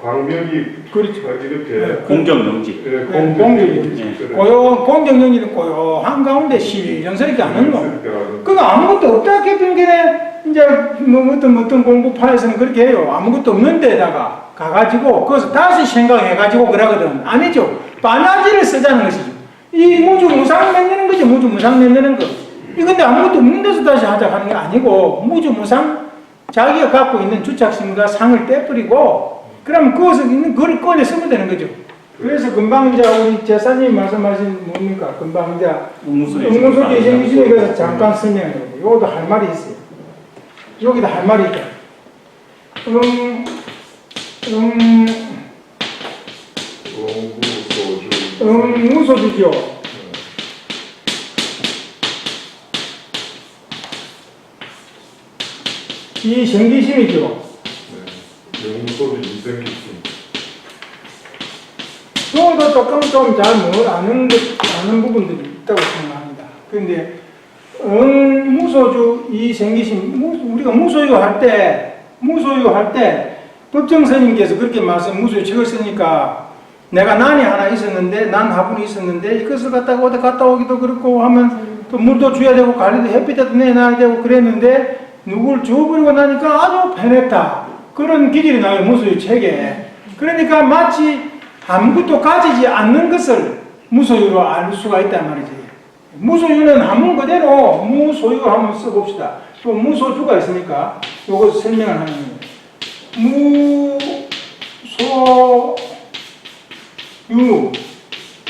광명이 그렇죠. 이렇게 공정명지. 공정명지. 공정명지는 고요한 가운데 시련스럽게 안 하는 거. 그거 아무것도 없다 핑계에 이제 뭐 어떤 공부파에서는 그렇게 해요. 아무것도 없는 데다가 가가지고 거기서 다시 생각해가지고 그러거든. 아니죠. 바나지를 쓰자는 것이죠. 이 무주무상 만드는 거죠. 무주무상 만드는 거. 이건데 아무것도 없는 데서 다시 하자 하는 게 아니고 무주무상 자기가 갖고 있는 주착심과 상을 떼버리고 그러면 그것을 있는 그걸 꺼내 쓰면 되는 거죠. 그래서 금방 이제 우리 제사님 말씀하신 뭡니까? 금방 이제 응무소지 이생기심에 대해서 잠깐 설명해요. 요것도 할 말이 있어요. 여기다 할 말이 있다. 응무소주죠. 이 생기심이죠. 영소리 이생기심. 저도 조금 좀 잘 아는 부분들이 있다고 생각합니다. 그런데 무소주 이 생기심 우리가 무소유할 때 법정스님께서 그렇게 무소유 책을 쓰니까 내가 난이 하나 있었는데 난 화분이 있었는데 이것을 갖다가 어디 갔다 오기도 그렇고 하면 또 물도 줘야 되고 관리도 햇빛에도 내놔야 되고 그랬는데 누굴 주워버리고 나니까 아주 편했다. 그런 기질이 나와요, 무소유 책에. 그러니까 마치 아무것도 가지지 않는 것을 무소유로 알 수가 있단 말이지. 무소유는 한문 그대로 무소유 한번 써봅시다. 또 무소주가 있으니까 요거 설명을 하는 거예요. 무소유.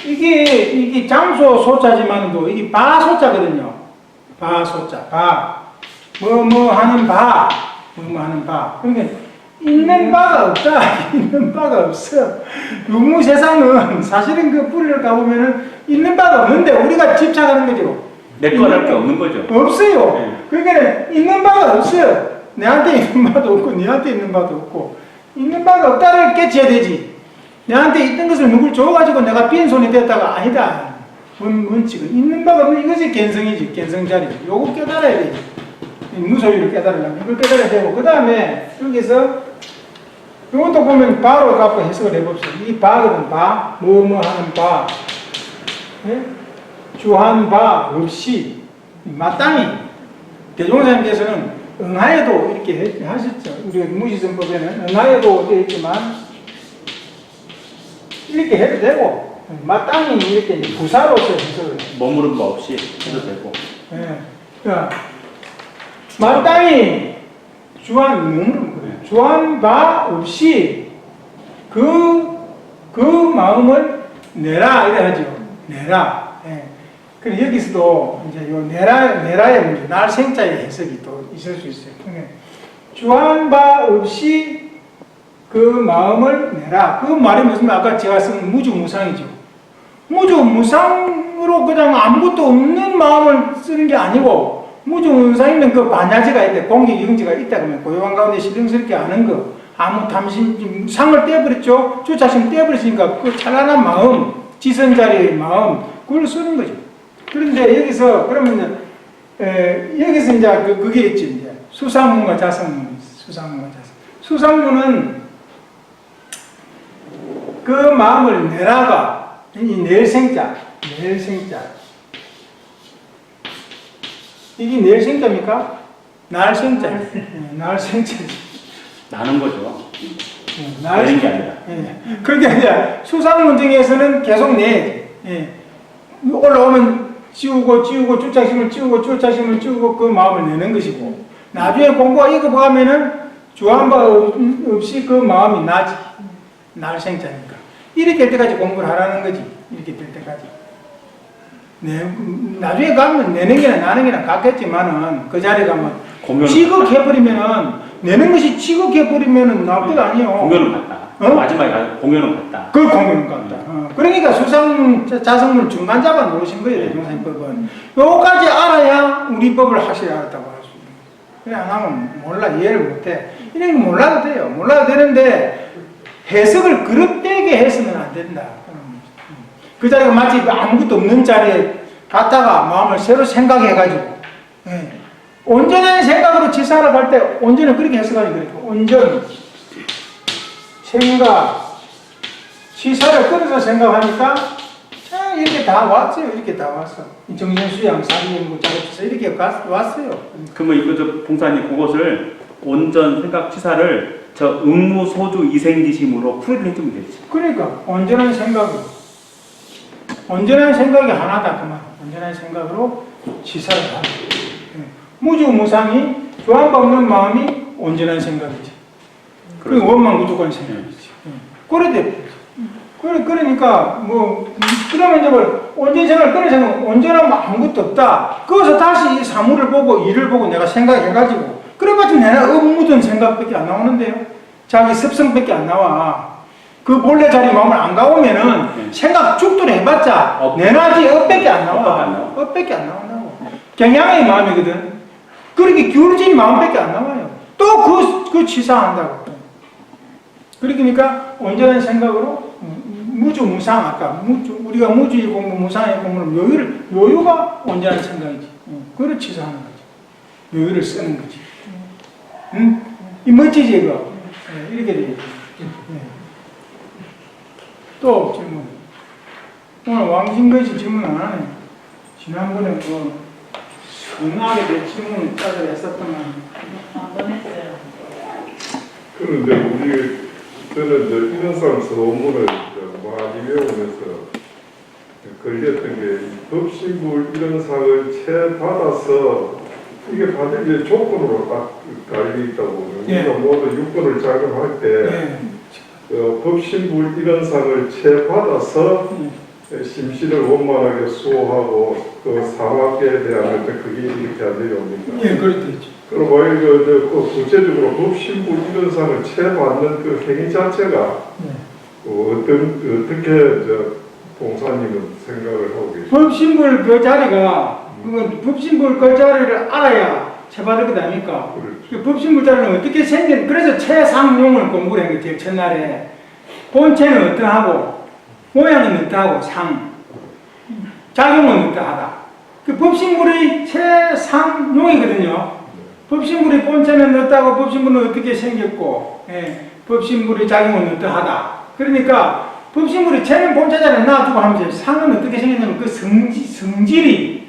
이게 장소 소자지만도 이게 바소자거든요. 바소자. 뭐뭐 하는 바. 그러니까 있는 바가 없다. 있는 바가 없어. 유무 세상은 사실은 그 뿌리를 까보면은 있는 바가 없는데 우리가 집착하는 거죠. 내 거랄 게 없는 거죠. 없어요. 네. 그러니까 있는 바가 없어요. 내한테 있는 바도 없고 니한테 있는 바도 없고 있는 바가 없다를 깨쳐야 되지. 내한테 있던 것을 누굴 줘가지고 내가 빈손이 됐다가 아니다. 원칙은 있는 바가 없는 이것이 겐성이지. 겐성자리지. 요거 깨달아야 되지. 무소유를 깨달으려면 이걸 깨달아야 되고 그 다음에 여기서 이것도 보면 바로 갖고 해석을 해봅시다. 이 바거든. 바, 뭐뭐 하는 바, 예? 주한 바 없이 마땅히 대종사님께서는 응하에도 이렇게 하셨죠. 우리 무지성법에는 응하에도 되어 있지만 이렇게 해도 되고 마땅히 이렇게 이제 부사로서 해석을 해요. 머무른 바 없이 해도 되고. 예. 그러니까 마땅히 주한 바 없이 그 마음을 내라 이래 하죠. 내라. 예. 그럼 여기서도 이제 요 내라의 문제, 날 생자의 해석이 또 있을 수 있어요. 그러니까 주한 바 없이 그 마음을 내라. 그 말이 무슨 말? 아까 제가 쓴 무주무상이죠. 무주무상으로 그냥 아무것도 없는 마음을 쓰는 게 아니고, 무주무상이면 그 반야지가 있대, 공기경지가 있다 그러면 고요한 가운데 시등스럽게 아는 거, 아무 탐심, 상을 떼버렸죠. 주자심 떼버렸으니까 그 찬란한 마음, 지선자리의 마음, 그걸 쓰는 거죠. 그런데 여기서 그러면 여기서 이제 그게 있지. 이제 수상문과 자성문, 수상문과 자성. 수상문은 그 마음을 내라가 이 낼생자, 이게 낼생자입니까? 날생자, 날생자. 나는 거죠. 날 내는 게 아니라. 그러니까 이제 수상문 중에서는 계속 내야지. 올라오면 지우고 주차심을 지우고 그 마음을 내는 것이고, 나중에 공부가 익어가면은 주한 바 없이 그 마음이 나지. 날생자니까. 이렇게 될 때까지 공부를 하라는 거지. 이렇게 될 때까지. 나중에 가면 내는 게나 나는 게나 같겠지만은 그 자리에 가면 지극해버리면은 내는 것이 지극해버리면은 나쁜 거 아니에요. 공연은 같다. 마지막에 가서 공연은 같다. 그 공연은 같다. 그러니까 수상 자성물 중간 잡아 놓으신 거예요. 대종사님법은. 요까지 알아야 우리 법을 하셔야 한다고 할 수 있는 거예요. 그래 안 하면 몰라, 이해를 못해. 이런 거 몰라도 돼요. 몰라도 되는데 해석을 그릇되게 해서는 안 된다. 그 자리가 마치 아무것도 없는 자리에 갔다가 마음을 새로 생각해가지고, 온전한 생각으로 지사를 할 때 온전히 그렇게 해석하니 그래요. 온전 생각, 시사를 끊어서 생각하니까 이렇게 다 왔어요. 이렇게 다 왔어. 정신수양, 사기연구, 작업지사 이렇게 왔어요. 그러면 이거 봉사님 그것을 온전 생각 치사를 저 응무소주 이생지심으로 풀이를 해주면 되지. 그러니까 온전한 생각이 하나다 그 말. 온전한 생각으로 시사를 하는. 무주무상이 교환 없는 마음이 온전한 생각이지. 그 원만 무조건 생각이지. 그러니까 그러면 이제 온전 생각을 끊어서 온전하면 아무것도 없다. 거기서 다시 사물을 보고 일을 보고 내가 생각해가지고 그래봤자 내가 묻은 생각밖에 안 나오는데요. 자기 습성밖에 안 나와. 그 본래 자리 마음을 안 가오면은 생각 죽도록 해봤자 내나지 업밖에 안 나와. 업밖에 안 나온다고. 경향의 마음이거든. 그렇게 기울어진 마음밖에 안 나와요. 또 그 치사한다고. 그러니까 온전한 생각으로 무주무상, 아까 우리가 무주의 공부, 무상의 공부는 묘유가 온전한 생각이지. 그걸 치사하는 거지. 묘유를 쓰는 거지. 이 멋지지 이거. 이렇게 되겠지. 또 질문. 오늘 왕신거시 질문 안 하네. 지난번에 순하게 내 질문을 따져 했었더만. 한번 했어요. 그런데 저는 이런 사람 소문을 많이 배우면서 걸렸던 게 법신불 이런 상을 채 받아서 이게 받을 조건으로 딱 달려 있다고. 우리가 모두 유권을 작용할 때 법신불 이런 상을 채 받아서 심신을 원만하게 수호하고 그 사막에 대한 그게 이렇게 안 내려옵니까? 예, 그렇겠죠. 그럼 그 구체적으로 법신불 이런 상을 채 받는 그 행위 자체가 어떻게 봉사님은 생각을 하고 계십니까? 법신불 그 자리가 법신불 그 자리를 알아야 채받을 것 아닙니까? 그렇죠. 법신불 자리는 어떻게 생긴, 그래서 채상용을 공부를 한 거죠. 첫날에 본체는 어떠하고 모양은 어떠하고 상 작용은 어떠하다. 그 법신불의 채상용이거든요. 법신불의 본체는 어떠하고 법신불은 어떻게 생겼고 법신불의 작용은 어떠하다. 그러니까 법신불의 채는 본체 자리에 놔두고 하면서 상은 어떻게 생겼냐면 그 성질이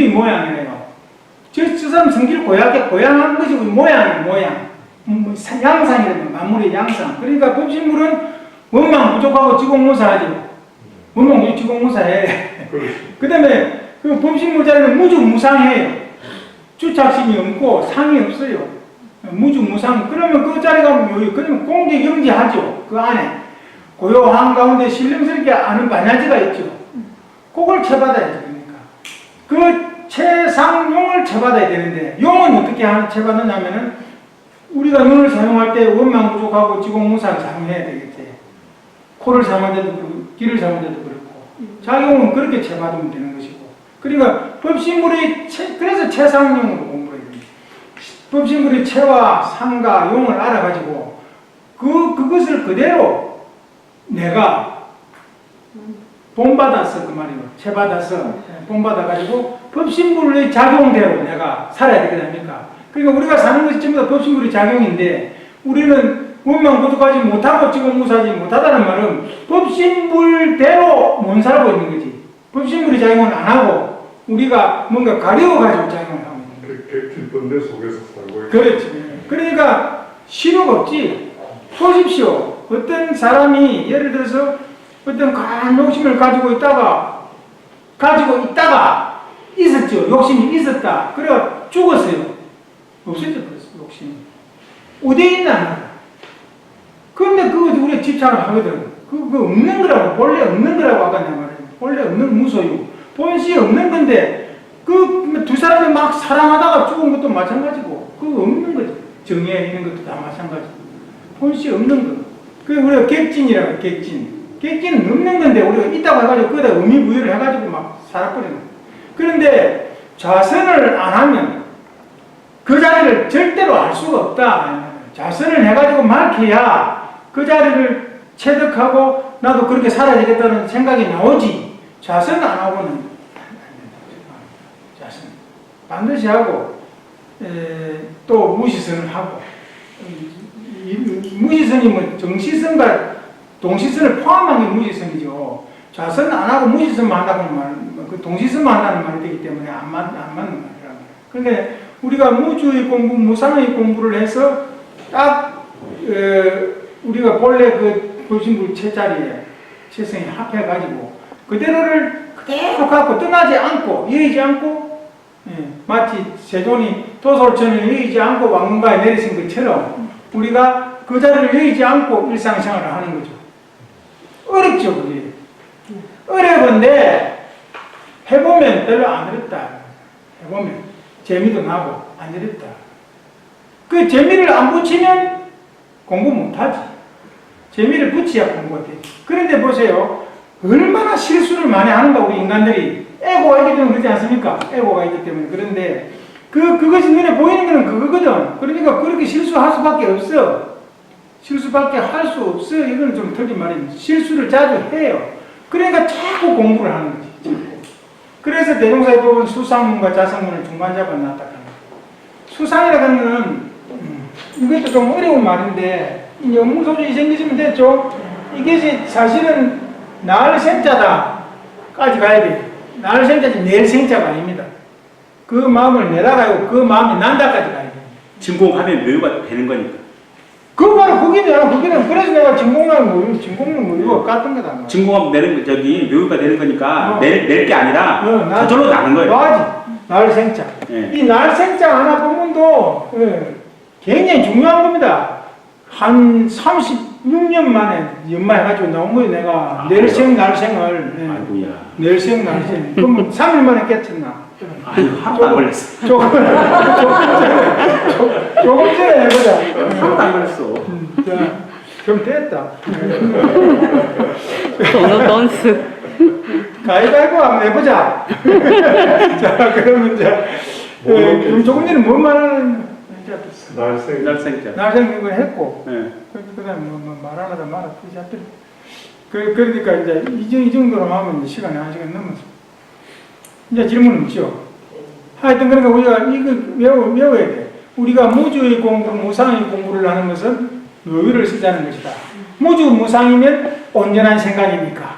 모양이래요. 저 사람 성질 고양한 것이 모양. 양상이라면 만물의 양상. 그러니까 법신물은 원망 부족하고 지공무사하죠. 원망 부족 지공무사해. 그 다음에 그 법신물 자리는 무주무상해요. 주착심이 없고 상이 없어요. 무주무상. 그러면 그 자리가 그러면 공개경지하죠. 그 안에 고요한 가운데 신령스럽게 아는 반야지가 있죠. 그걸 쳐받아야죠. 그러니까 그 최상용을 쳐받아야 되는데 용은 어떻게 쳐받느냐면은 우리가 눈을 사용할 때 원망 부족하고 지공무사를 사용해야 되겠지. 코를 사용할 때도 그렇고 귀를 사용할 때도 그렇고 작용은 그렇게 쳐받으면 되는 것이고. 그러니까 법신물이 그래서 최상용으로 공부해야 됩니다. 법신물의 체와 상과 용을 알아가지고 그것을 그대로 내가 본받아서 그 말이에요. 체받아서 본받아가지고 법신물의 작용대로 내가 살아야 되게 됩니까? 그러니까 우리가 사는 것이 전부 다 법신물의 작용인데 우리는 원망 부족하지 못하고 지금 무사하지 못하다는 말은 법신물대로 못 살고 있는 거지. 법신물의 작용은 안 하고 우리가 뭔가 가려워가지고 작용을 하고 있는 거지. 객실번뇌 속에서 살고 있고. 그렇지. 그러니까 실효가 없지. 보십시오. 어떤 사람이 예를 들어서 어떤 강한 욕심을 가지고 있다가 있었죠. 욕심이 있었다. 그래 죽었어요. 없어졌어요. 욕심이. 어디에 있나? 그런데 그거 우리가 집착을 하거든. 그거 없는 거라고. 본래 없는 거라고 아까 내가 말했죠. 본래 없는 무소유. 본시 없는 건데 그 두 사람이 막 사랑하다가 죽은 것도 마찬가지고 그거 없는 거죠. 정에 있는 것도 다 마찬가지고. 본시 없는 거. 그 우리가 객진이라고 해요. 객진은 없는 건데 우리가 있다고 해가지고 거기다 의미 부여를 해가지고 막 살아버리는 거예요. 그런데 좌선을 안 하면 그 자리를 절대로 알 수가 없다. 좌선을 해가지고 밝혀야 그 자리를 체득하고 나도 그렇게 살아야 되겠다는 생각이 나오지. 좌선 안 하고는 안 된다. 좌선 반드시 하고 또 무시선을 하고 무시선이 뭐 정시선과 동시선을 포함한 게 무시선이죠. 좌선 안 하고 무시선만 한다는 말은 그 동시선만 한다는 말이 되기 때문에 안 맞는 말이라고. 그런데 우리가 무주의 공부, 무상의 공부를 해서 딱 우리가 본래 그 법신물 체자리에 체성에 합해가지고 그대로를 그대로 갖고 떠나지 않고 여의지 않고 마치 세존이 도솔천을 여의지 않고 왕문가에 내리신 것처럼 우리가 그 자리를 여의지 않고 일상생활을 하는 거죠. 어렵죠, 그게. 어려운데 해보면 별로 안 어렵다. 해보면 재미도 나고 안 어렵다. 그 재미를 안 붙이면 공부 못하지. 재미를 붙여야 공부가 되지. 그런데 보세요. 얼마나 실수를 많이 하는가 우리 인간들이. 에고가 있기 때문에 그러지 않습니까? 에고가 있기 때문에. 그런데 그것이 눈에 보이는 거는 그거거든. 그러니까 그렇게 실수할 수밖에 없어. 실수밖에 할 수 없어. 이건 좀 틀린 말입니다. 실수를 자주 해요. 그러니까 자꾸 공부를 하는 거지. 자꾸. 그래서 대종사의법은 수상문과 자상문을 중간 잡아 놨다. 수상이라는 거는 이것도 좀 어려운 말인데 이제 업무소주 이생기시면 됐죠. 이게 사실은 날 생자다까지 가야 돼요. 날 생자지 내일 생자가 아닙니다. 그 마음을 내다가고 그 마음이 난다까지 가야 돼요. 진공하면 묘유가 되는 거니까. 그 바로 그게잖아. 그게는 그래서 내가 진공하면 묘유가 같은 거다. 진공하면 내는 저기 묘유가 되는 거니까 낼 게 아니라 저절로 나는 거예요. 맞지. 날 생자. 이 날 생자 하나 부분도 굉장히 중요한 겁니다. 한 36년 만에 연마해가지고 나온 거예요. 내가 내일생 날생을. 아이고야. 내일생 날생. 그러면 3일 만에 깨쳤나? 아니 하나도 안 걸렸어. 조금 전에 해보자. 하나도 안 걸렸어. 좀 됐다. 던스. 가위바위보 한번 해보자. 자, 그러면 이제 조금 전에 뭔 말하는 날생. 날생 이걸 했고, 네. 그다음 뭐 말하다 말아 그러니까 이제 이 정도로 하면 이제 시간이 1시간 넘었어. 이제 질문 없죠. 하여튼 그러니까 우리가 이거 외워야 돼. 우리가 무주의 공부, 무상의 공부를 하는 것은 묘유를 쓰자는 것이다. 무주 무상이면 온전한 생각이니까.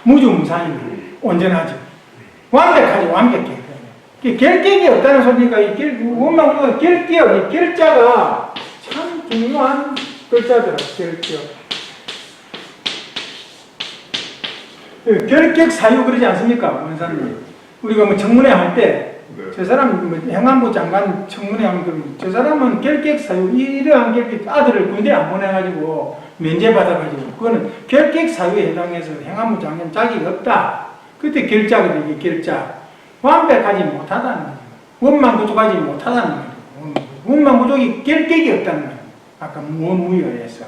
무주 무상이면 온전하죠. 완벽하죠. 완벽해. 결격이 없다는 소리니까 원망구조가 결격, 이 결자가 참 중요한 글자더라. 결격 사유 그러지 않습니까, 원사님? 우리가 뭐 청문회 할 때 저 사람 뭐 행안부 장관 청문회 하면 그러면 저 사람은 결격 사유 이러한 결격 아들을 군대 안 보내가지고 면제 받아가지고 그거는 결격 사유에 해당해서 행안부 장관 자격이 없다. 그때 결자거든요. 이게 결자. 완벽하지 못하다는 거죠. 원만 부족하지 못하다는 거죠. 원만 부족이 결격이 없다는 거예요. 아까 무효에서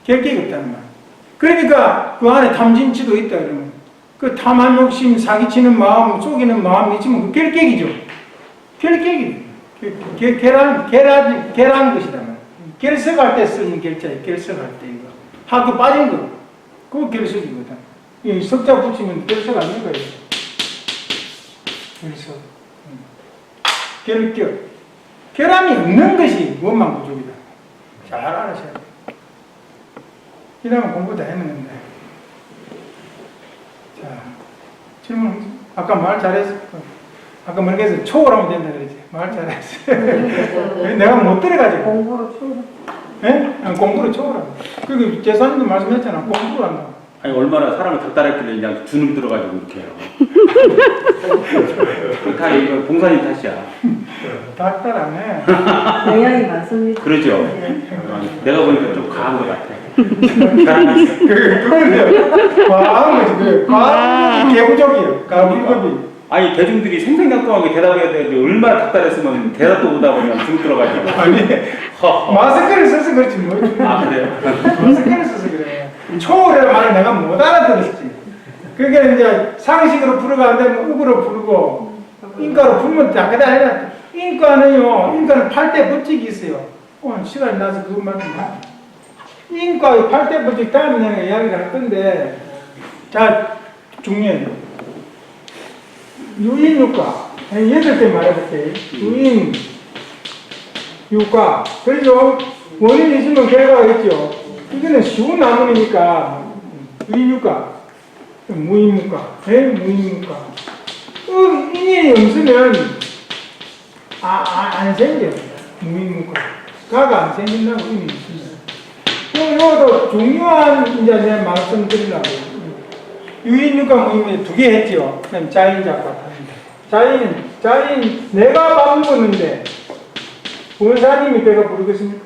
결격이 없다는 거예요. 그러니까 그 안에 탐진치도 있다 그러면 그 탐한 욕심, 사기치는 마음, 속이는 마음이 있으면 그 결격이죠. 결격이죠. 계란 것이다. 결석할 때 쓰는 결자예요. 결석할 때 이거. 학교 빠진 거. 그거 결석이거든. 이 석자 붙이면 결석 아닌 거예요. 결석. 결격. 결함이 없는 것이 원망 부족이다. 잘 알아셔야 돼요. 이러면 공부 다 했는데. 자, 질문, 아까 말 잘했어. 아까 뭐라고 초월하면 된다 그랬지. 말 잘했어. 내가 못 들어가지고. 공부로 추워. 예? 공부를 초월하고. 그리고 제사님도 말씀했잖아. 공부를 한다. 아니 얼마나 사람을 닥달했길래 그냥 주눅이 들어가지고 이렇게 해요. 다 이거 봉사님 탓이야. 닥달 안 해. 영향이 많습니다. 그러죠. 내가 보니까 좀 과한 것 같아. 그거는 과한 거지. 과한 개구적이에요. 가부급이. 아니 대중들이 생생각동하게 대답해야 되는데 얼마나 닥달했으면 대답도 못하고 그냥 주눅 들어가지고. 아니, 마스크를 써서 그렇지 뭐. 아 그래요? 마스크를 써서 그래. 초월이라는 말을 내가 못 알아들었지. 그게 이제 상식으로 부르가 안 되면 uk으로 부르고 인과로 부르면 다 그다 해라. 인과는 팔대 법칙이 있어요. 오늘 시간이 나서 그것만 좀 하. 인과의 팔대 법칙 다음에 내가 이야기를 할 건데, 자, 중요해요. 유인유과. 8개 말해볼게. 유인, 유과. 그래서 원인이 있으면 결과가 있죠. 이거는 쉬운 나무니까 유인유과, 무인무과, 무인무과. 인연이 없으면 안 생겨. 무인무과. 가가 안 생긴다고 인연이 있습니다. 이것도 중요한 이제 내 말씀 드리려고. 유인유과 무인무과 2개 했죠. 그다음 자인자과. 자인 내가 밥 먹었는데 원사님이 배가 부르겠습니까?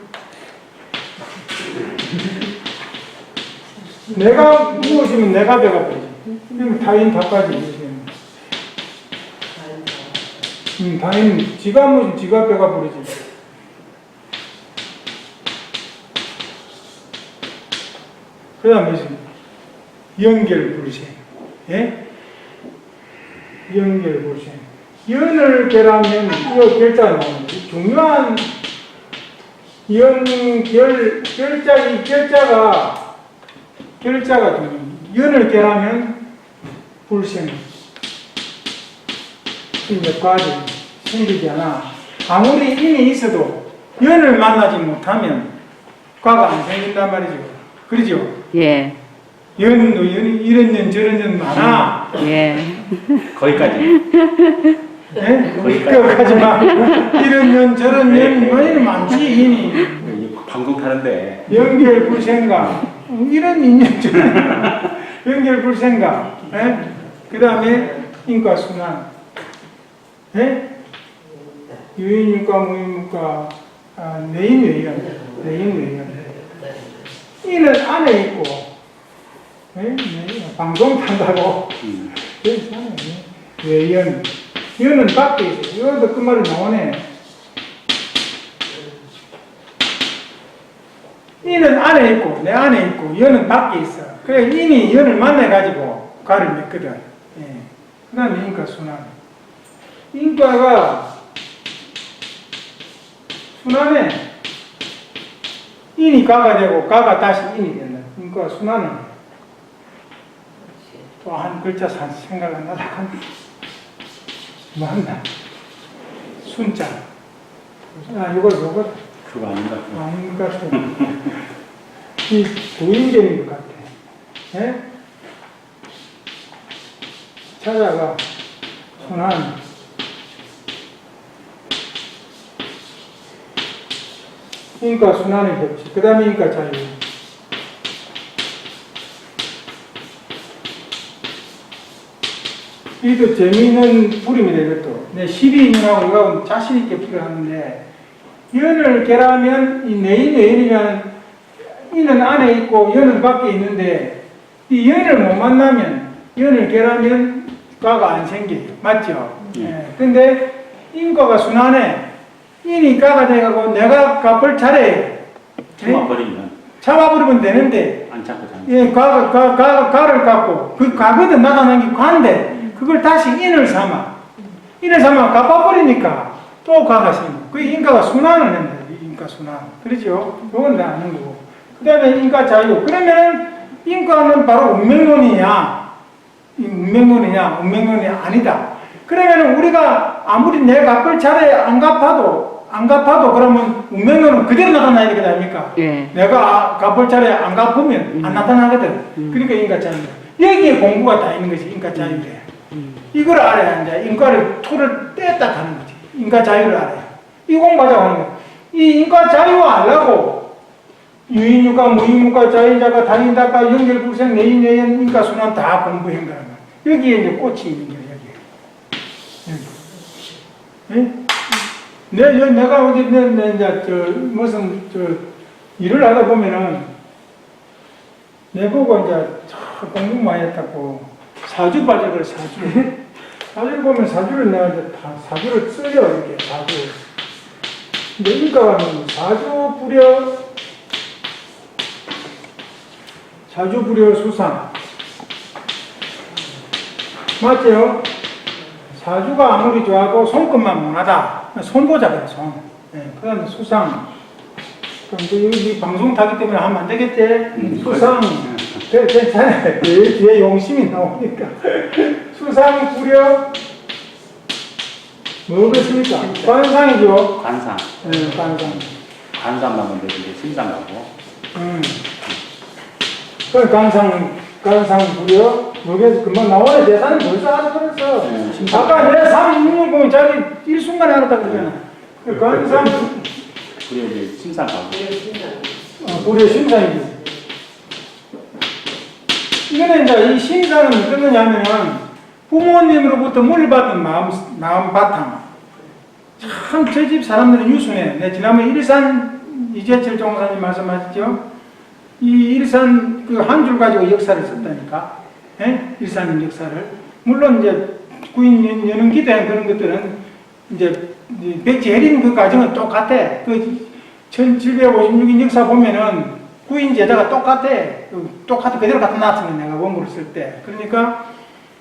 내가 무엇이면 내가 배가 부르지. 그럼 타인 답까지. 타인 지가 무엇이면 지가 배가 부르지. 그 다음에 무슨 연결불생. 예? 연결불생. 연을 결하면 이거 결자가 나옵니다. 중요한 결자가 연을 결하면 불생. 이제 과지 생기지 않아. 아무리 인이 있어도 연을 만나지 못하면 과가 안 생긴단 말이죠. 그러죠? 예. 연도 이런 연 저런 연 많아. 예. 거기까지. 예? 거기까지만 이런 연 저런 연 많이 많지 인이. 방송 타는데. 연결불생각 이런 인연 저런 연결불생각. 예? 그 다음에 인과순환. 예? 유인유과 무인유과 내인외연. 이는 안에 있고 방송 탄다고 외연 연은 밖에 있어. 이것도 그 말이 나오네. 인은 안에 있고 내 안에 있고 연은 밖에 있어. 그래 인이 연을 만나가지고 과를 맺거든. 예. 그 다음에 인과 순환. 인과가 순환에 인이 가가 되고 가가 다시 인이 된다. 인과 순환은 또 한 글자 생각 안 나다 한다. 뭐 한다. 순자. 이걸 그거 아닌가? 아닌 것 같아. 이 도인적인 것 같아. 예? 찾아가 순환. 인과 순환의 법칙. 그 다음에 인과 자유. 이것도 재미있는 풀입니다, 이것도. 내 12인하고 이거 자신있게 풀을 하는데, 연을 계라면, 이 내인 외인이면, 이는 안에 있고, 연은 밖에 있는데, 이 연을 못 만나면, 연을 계라면, 과가 안 생겨요. 맞죠? 예. 근데, 인과가 순환해. 인이 과가 돼가고, 내가 갚을 차례에, 참아버리면 잡아버리면 되는데, 안 참고 자는. 예, 가를 갚고, 그 가거든 나타난 게 관데, 그걸 다시 인을 삼아 갚아버리니까 또 가가 생겨. 그 인가가 순환을 한다. 인가 순환. 그렇죠? 그건 다 아는 거고. 그 다음에 인가 자유. 그러면 인가는 바로 운명론이냐? 운명론이 아니다. 그러면 우리가 아무리 내 갚을 차례에 안 갚아도 그러면 운명론은 그대로 나타나야 되는 거 아닙니까? 예. 내가 갚을 차례에 안 갚으면 안 나타나거든. 그러니까 인가 자유다. 여기에 공부가 다 있는 것이 인가 자유래. 이걸 알아야 이제 인과를 토를 뗐다 하는 거지. 인과 자유를 알아야. 이 공부하자고 하는 거야. 이 인과 자유 알라고 유인유가, 무인유가, 자유자가, 단인다가, 연결불생, 내인내연, 인과 순환 다 공부한 거란 말이야. 여기에 이제 꽃이 있는 거야, 여기. 예? 내가 어디, 이제, 무슨, 일을 하다 보면은, 내보고 이제, 공부 많이 했다고. 사주 바적을 사주를 보면 사주를 내가 이제 다 사주를 써요 이렇게 사주. 근데 인과는 사주 불여 수상 맞죠? 사주가 아무리 좋아도 손끝만 못하다. 손보자 그래 손. 네, 그다음에 수상. 그럼 이제 여기 방송 타기 때문에 하면 안 되겠지? 수상. 괜찮아요. 뒤에 용심이 나오니까. 수상, 불여, 뭐겠습니까? 관상이죠. 관상. 네, 관상. 관상만 건데 이제 심상 가고. 그 관상, 불여, 뭐겠어? 금방 나와야 대사는 벌써 알아버렸어. 아까 내 366 보면 자기 일순간에 알았다 그러잖아. 그 관상, 그리고 이제 심상 가고. 불여 심상이지. 이거는 이제 이 심사는 어떤 거냐면은 부모님으로부터 물받은 마음 바탕. 참 저 집 사람들은 유순해. 내 지난번에 일산 이재철 종사님 말씀하셨죠? 이 일산 그 한 줄 가지고 역사를 썼다니까. 예? 일산 역사를. 물론 이제 구인 연흥 기대한 그런 것들은 이제 백지 해린 그 과정은 똑같아. 그 1756년 역사 보면은 구인 제자가 똑같아. 그대로 갖다 놨으면 내가 원고를 쓸 때. 그러니까,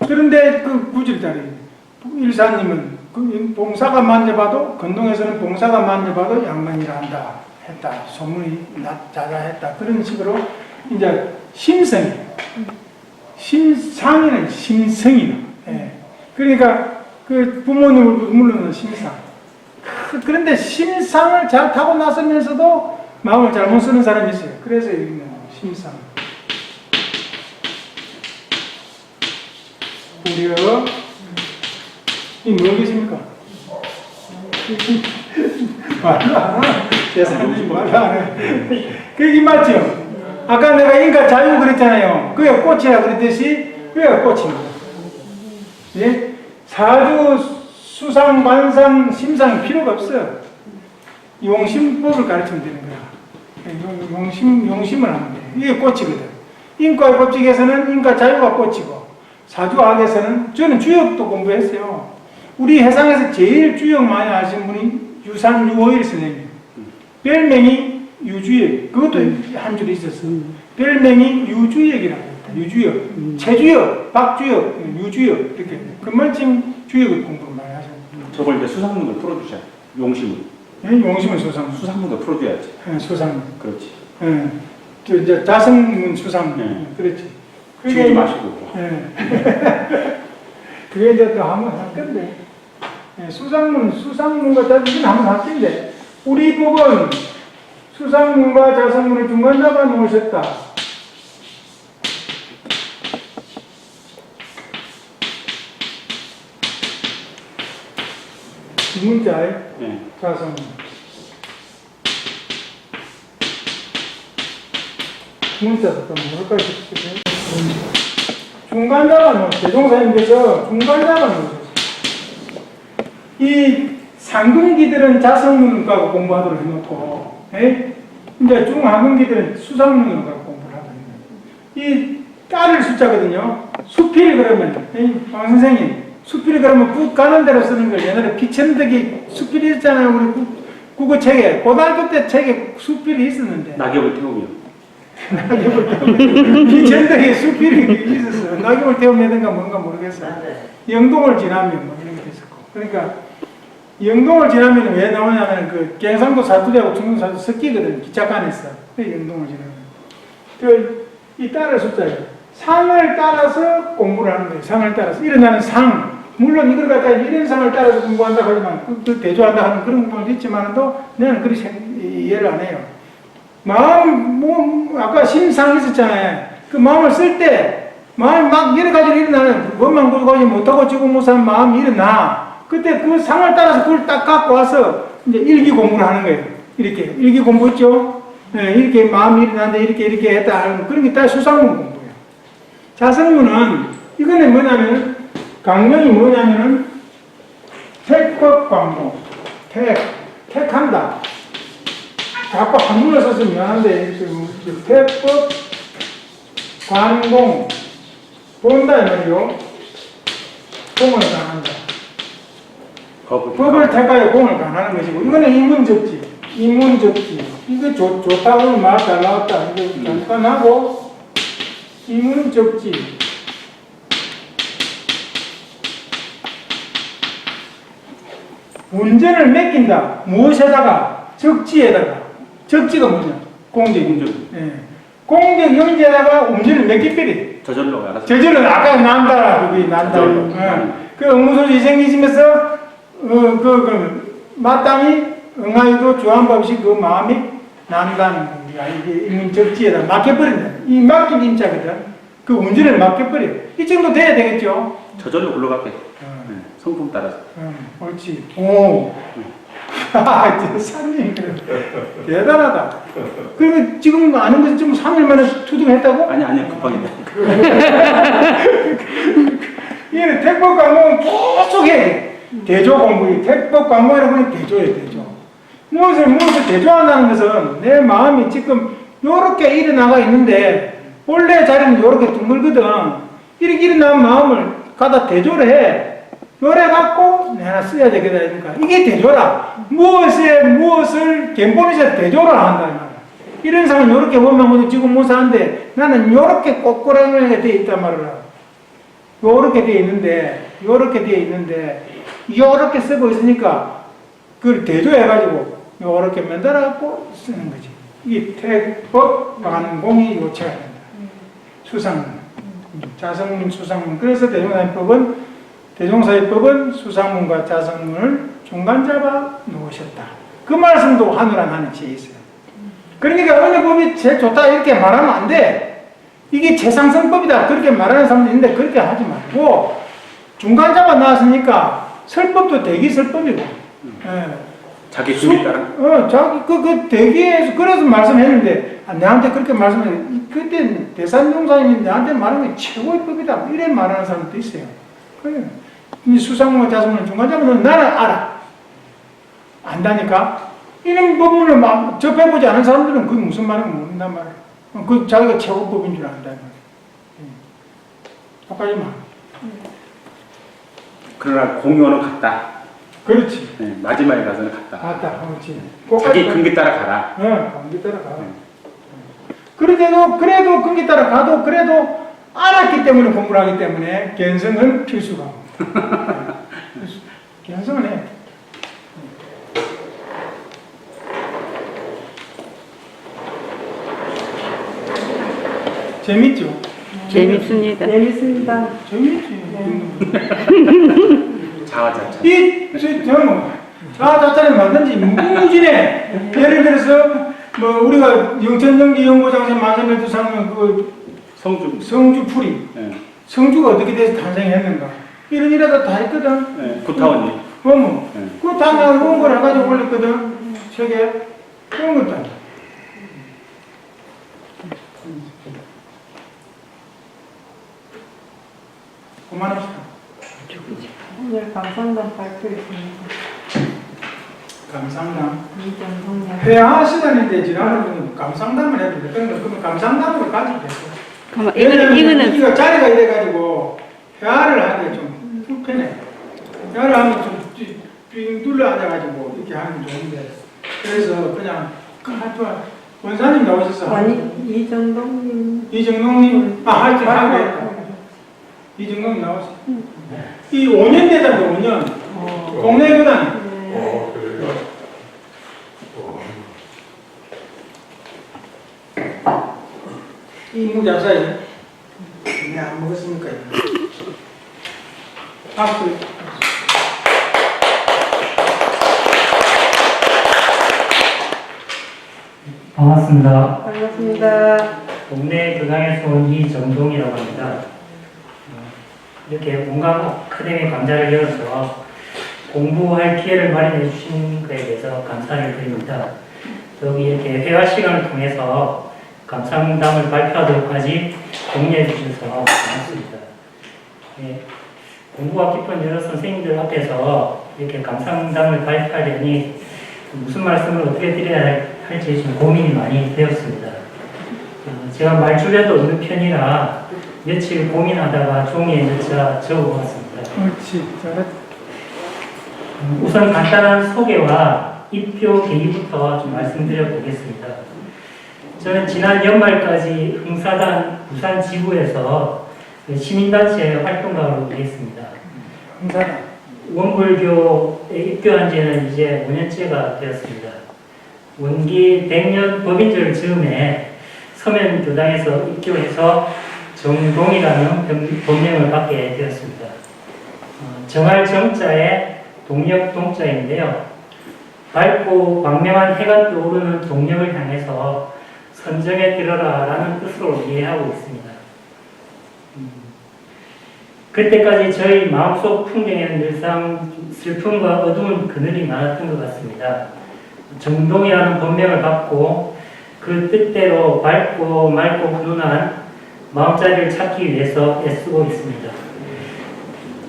그런데 그 구절자리, 일사님은 그 봉사가 만져봐도, 건동에서는 봉사가 만져봐도 양반이라 한다. 했다. 소문이 자자했다. 그런 식으로, 이제, 심성이. 심상이는 심성이나. 예. 그러니까, 그 부모님을 물론 심상. 그런데 심상을 잘 타고 나서면서도 마음을 잘못 쓰는 사람이 있어요. 그래서 여기는 심상. 불여. 이 뭐겠습니까? 말도 안 해. 재산이 말도 안 해. 그게 맞죠? 아까 내가 인가 자유 그랬잖아요. 그게 꽃이라 그랬듯이, 그게 꽃입니다. 예? 사주, 수상, 관상, 심상 필요가 없어요. 용심법을 가르치면 되는 거야. 용심을 하면 돼. 이게 꽃이거든. 인과의 법칙에서는 인과 자유가 꽃이고, 사주학에서는, 저는 주역도 공부했어요. 우리 해상에서 제일 주역 많이 아시는 분이 유산 유호일 선생님. 별명이 유주역. 그것도 한 줄 있었어. 별명이 유주역이라고 했다. 유주역. 최주역, 박주역, 유주역. 이렇게. 그만큼 주역을 공부를 많이 하셨어요. 저걸 이제 수상문을 풀어주셔야 용심을. 용심은 수상. 수상문도 풀어줘야지. 수상. 그렇지. 저 이제 자성문 수상. 그렇지. 지우지 마시고. 그게 이제 또 한번 할 건데. 수상문과 자성문 한번 할 건데. 우리 법은 수상문과 자성문을 중간 잡아 놓으셨다. 두 문자에 자성문. 문자도 또 뭘까요? 중간자가 뭐 대종사님께서 중간자가 뭐죠? 이 상근기들은 자성문과 공부하도록 해놓고, 이제 중하근기들은 수상문과 공부를 하거든요. 이 딸을 숫자거든요. 수필 그러면, 황 선생님, 수필 그러면 국 가는 대로 쓰는 걸 옛날에 피천득이 수필이 있잖아요. 우리 국어 책에. 고등학교 때 책에 수필이 있었는데. 낙엽을 태우며. 낙엽을 태우면. 피천득에 수필이 있었어요. 낙엽을 태우면든가 뭔가 모르겠어요. 영동을 지나면 뭐 이런 게 있었고. 그러니까 영동을 지나면 왜 나오냐면 그 경상도 사투리하고 충북 사투리 섞이거든. 기차간에서. 영동을 지나면. 이 따를 숫자예요. 상을 따라서 공부를 하는 거예요. 상을 따라서. 일어나는 상. 물론 이걸 갖다가 이런 상을 따라서 공부한다 하지만 그 대조한다 하는 그런 공부도 있지만도 나는 그리 이해를 안 해요. 마음, 뭐, 아까 심상 있었잖아요. 그 마음을 쓸 때, 마음이 막 여러 가지로 일어나는, 그것만 그러고 못하고 지고 못하는 마음이 일어나. 그때 그 상을 따라서 그걸 딱 갖고 와서 이제 일기 공부를 하는 거예요. 이렇게. 일기 공부 있죠? 네, 이렇게 마음이 일어나는데 이렇게 했다 하는 그런 게 다 수상문 공부예요. 자성문은, 이거는 뭐냐면, 강령이 뭐냐면은, 택법 광고. 택한다. 자꾸 한문을 써서 미안한데, 택법 관공. 본다, 이 말이요. 공을 강한다. 법을 택하여 공을 강하는 것이고, 이거는 이문적지. 이문적지. 이거 좋다고 말 잘 나왔다. 이거 잠깐 하고, 이문적지. 운전을 맡긴다. 무엇에다가? 적지에다가. 적지가 뭐냐? 공적. 예. 공적 영지에다가 운전을 맡기빼리. 저절로 알아서. 저절로 아까 난다. 그게 난다. 그 응무소지 희생기심에서 마땅히 응하여도 주한법식 그 마음이 난다는 겁니다. 이게 적지에다 맡겨버린다. 이 맡긴 임자거든. 그 운전을 맡겨버려. 이 정도 돼야 되겠죠? 저절로 굴러가게. 성품 따라서. 옳지. 오. 아, 사장님 대단하다. 그러면 지금 아는 것이 지금 3일 만에 투둥했다고? 아니 급하게. 이게 택법 광고는 계속 해. 대조 공부. 택법 광고라고 하면 대조예요, 대조. 무엇을 대조한다는 것은 내 마음이 지금 요렇게 일어나가 있는데 원래 자리는 요렇게 둥글거든. 이렇게 일어난 마음을 갖다 대조를 해. 요래 갖고 내가 써야 되겠다. 이게 대조라. 무엇을 견본에서 대조를 한다. 이런 사람은 요렇게 보면 지금 못 사는데 나는 요렇게 꼬꾸라지게 되어 있단 말이야. 요렇게 되어 있는데 요렇게 쓰고 있으니까 그걸 대조해가지고 요렇게 만들어갖고 쓰는 거지. 이 택법 관공이 요체가 된다. 수상문. 자성문, 수상문. 그래서 대종사의법은 수상문과 자성문을 중간 잡아 놓으셨다. 그 말씀도 한우란 하는 지에 있어요. 그러니까 어느 법이 제일 좋다 이렇게 말하면 안 돼. 이게 최상승법이다 그렇게 말하는 사람도 있는데 그렇게 하지 말고 중간 잡아 놨으니까 설법도 대기설법이고 자기 준비 따라. 자기 그 대기에서 그래서 말씀했는데 내한테 그렇게 말씀했는데 그때 대산종사님이 나한테 말하는 게 최고의 법이다 이래 말하는 사람도 있어요. 그래. 이 수상문과 자성문을 중간 잡으면 나는 알아. 안다니까? 이런 법문을 막 접해보지 않은 사람들은 그게 무슨 말인지 모른단 말이야. 그 자기가 최고법인 줄 안다. 똑같이 말. 그러나 공유는 같다. 그렇지. 네, 마지막에 가서는 같다. 같다. 그렇지. 자기 근기 따라 가라. 근기 따라 가. 그래도 근기 따라 가도 그래도 알았기 때문에 공부를 하기 때문에 견성은 필수가. 견성을 해. 재밌죠? 재밌습니다. 재밌습니다. 재밌지. 자화자찬. 자화자찬을 만든지 무궁무진해. 예를 들어서 뭐 우리가 영천정기 연구장생 만세매두상은 그 성주풀이. 네. 성주가 어떻게 돼서 탄생했는가. 이런 일에다 다 했거든. 네, 구타원님. 네. 그거 다 내가 그런 걸 해가지고 올렸거든. 책에. 그런 것도 아니야. 그만합시다. 오늘 감상단 발표 있습니다. 감상담. 이정동님. 회화하시다는데 지난번에 감상담을 해도 돼. 그러면 감상담으로 가지고 됐어. 그럼 왜냐면 이거는 이거 자리가 이래가지고 회화를 하기가 좀 불편해. 회화를 하면 좀삥 둘러 앉아가지고 이렇게 하면 좋은데 그래서 그냥 원사님 나오셨어. 아니 이정동님. 이정동님 하여튼 하겠다. 이정동님 나오셨어. 이 5년 되던데 5년. 동네 교단. 그래요. 이 무자사에 내가 안 먹었으니까. 박수. 반갑습니다. 반갑습니다. 동네 교당에서 온 이정동이라고 합니다. 이렇게 본강 아카데미 강좌를 열어서 공부할 기회를 마련해 주신 것에 대해서 감사를 드립니다. 여기 이렇게 회화 시간을 통해서 감상담을 발표하도록 하지 격려해 주셔서 고맙습니다. 네, 공부가 깊은 여러 선생님들 앞에서 이렇게 감상담을 발표하려니 무슨 말씀을 어떻게 드려야 할지 좀 고민이 많이 되었습니다. 제가 말주변도 없는 편이라 며칠 고민하다가 종이에 몇 자 적어봤습니다. 그렇지. 잘했다. 우선 간단한 소개와 입표 계기부터 좀 말씀드려 보겠습니다. 저는 지난 연말까지 흥사단 부산 지부에서 시민단체 활동가로 일했습니다. 감사합니다. 원불교에 입교한 지는 이제 5년째가 되었습니다. 원기 100년 법인절 즈음에 서면교당에서 입교해서 정동이라는 법명을 받게 되었습니다. 정할 정자에 동력 동자인데요. 밝고 광명한 해가 떠오르는 동력을 향해서 선정에 들어라 라는 뜻으로 이해하고 있습니다. 그때까지 저희 마음속 풍경에는 늘상 슬픔과 어두운 그늘이 많았던 것 같습니다. 정동이라는 법명을 받고 그 뜻대로 밝고 맑고 훈훈한 마음자리를 찾기 위해서 애쓰고 있습니다.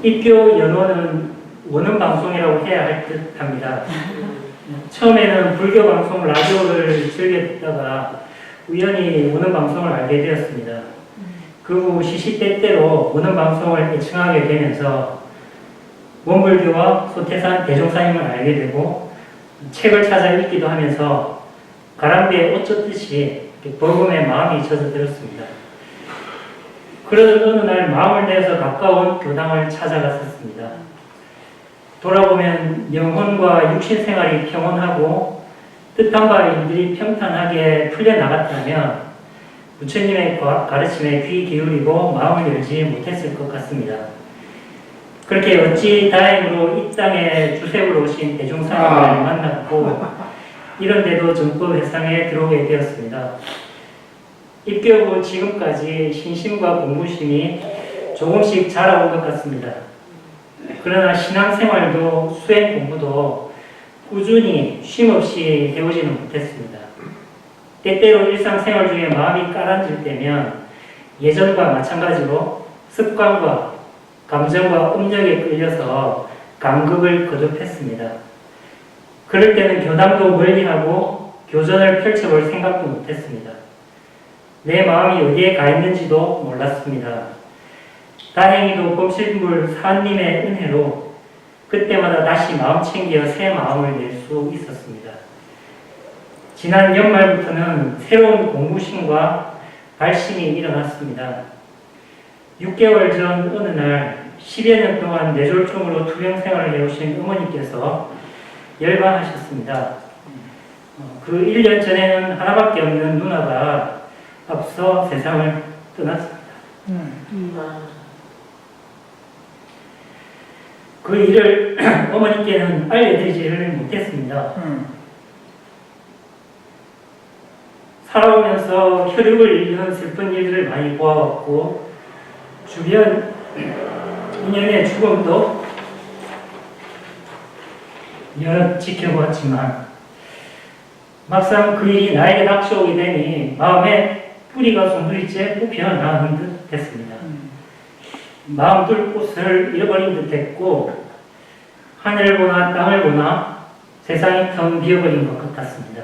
입교 연원은 원음방송이라고 해야 할 듯합니다. 처음에는 불교 방송 라디오를 즐겨 듣다가 우연히 원음방송을 알게 되었습니다. 그 후 시시때때로 원음방송을 애청하게 되면서 원불교와 소태산 대종사님을 알게 되고 책을 찾아 읽기도 하면서 가람비에 옷 젖듯이 복음에 마음이 젖어들었습니다. 그러던 어느 날 마음을 내어서 가까운 교당을 찾아갔었습니다. 돌아보면 영혼과 육신 생활이 평온하고 뜻한 바 일들이 평탄하게 풀려나갔다면 부처님의 가르침에 귀 기울이고 마음을 열지 못했을 것 같습니다. 그렇게 어찌 다행으로 이 땅에 주세우러 오신 대종사님을 만났고 이런데도 정법 회상에 들어오게 되었습니다. 입교 후 지금까지 신심과 공부심이 조금씩 자라온 것 같습니다. 그러나 신앙생활도 수행 공부도 꾸준히 쉼없이 해오지는 못했습니다. 때때로 일상생활 중에 마음이 가라앉을 때면 예전과 마찬가지로 습관과 감정과 음력에 끌려서 간극을 거듭했습니다. 그럴 때는 교당도 멀리하고 교전을 펼쳐볼 생각도 못했습니다. 내 마음이 어디에 가 있는지도 몰랐습니다. 다행히도 범실물 사님의 은혜로 그때마다 다시 마음 챙겨 새 마음을 낼 수 있었습니다. 지난 연말부터는 새로운 공부심과 발심이 일어났습니다. 6개월 전 어느 날 10여 년 동안 뇌졸중으로 투병 생활을 해오신 어머니께서 열반하셨습니다. 그 1년 전에는 하나밖에 없는 누나가 앞서 세상을 떠났습니다. 그 일을 어머니께는 알려드리지를 못했습니다. 살아오면서 혈육을 잃는 슬픈 일들을 많이 보아왔고 주변 인연의 죽음도 여러 지켜보았지만 막상 그 일이 나에게 닥쳐오게 되니 마음에 뿌리가 송두리째 뽑혀나가는 듯 했습니다. 마음 둘 곳을 잃어버린 듯했고 하늘을 보나 땅을 보나 세상이 텅 비어버린 것 같았습니다.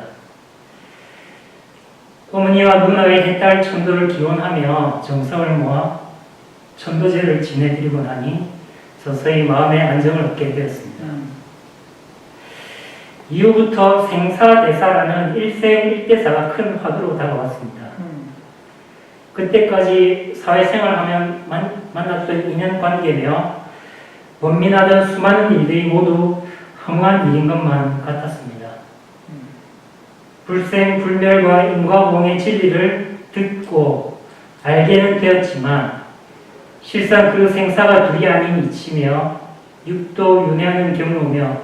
어머니와 누나의 해탈 천도를 기원하며 정성을 모아 천도제를 지내드리고 나니 서서히 마음의 안정을 얻게 되었습니다. 이후부터 생사대사라는 일생일대사가 큰 화두로 다가왔습니다. 그때까지 사회생활하면 만났던 인연관계며 원민하던 수많은 일들이 모두 허무한 일인 것만 같았습니다. 불생불멸과 인과봉의 진리를 듣고 알게는 되었지만 실상 그 생사가 둘이 아닌 이치며 육도 윤회하는 경로며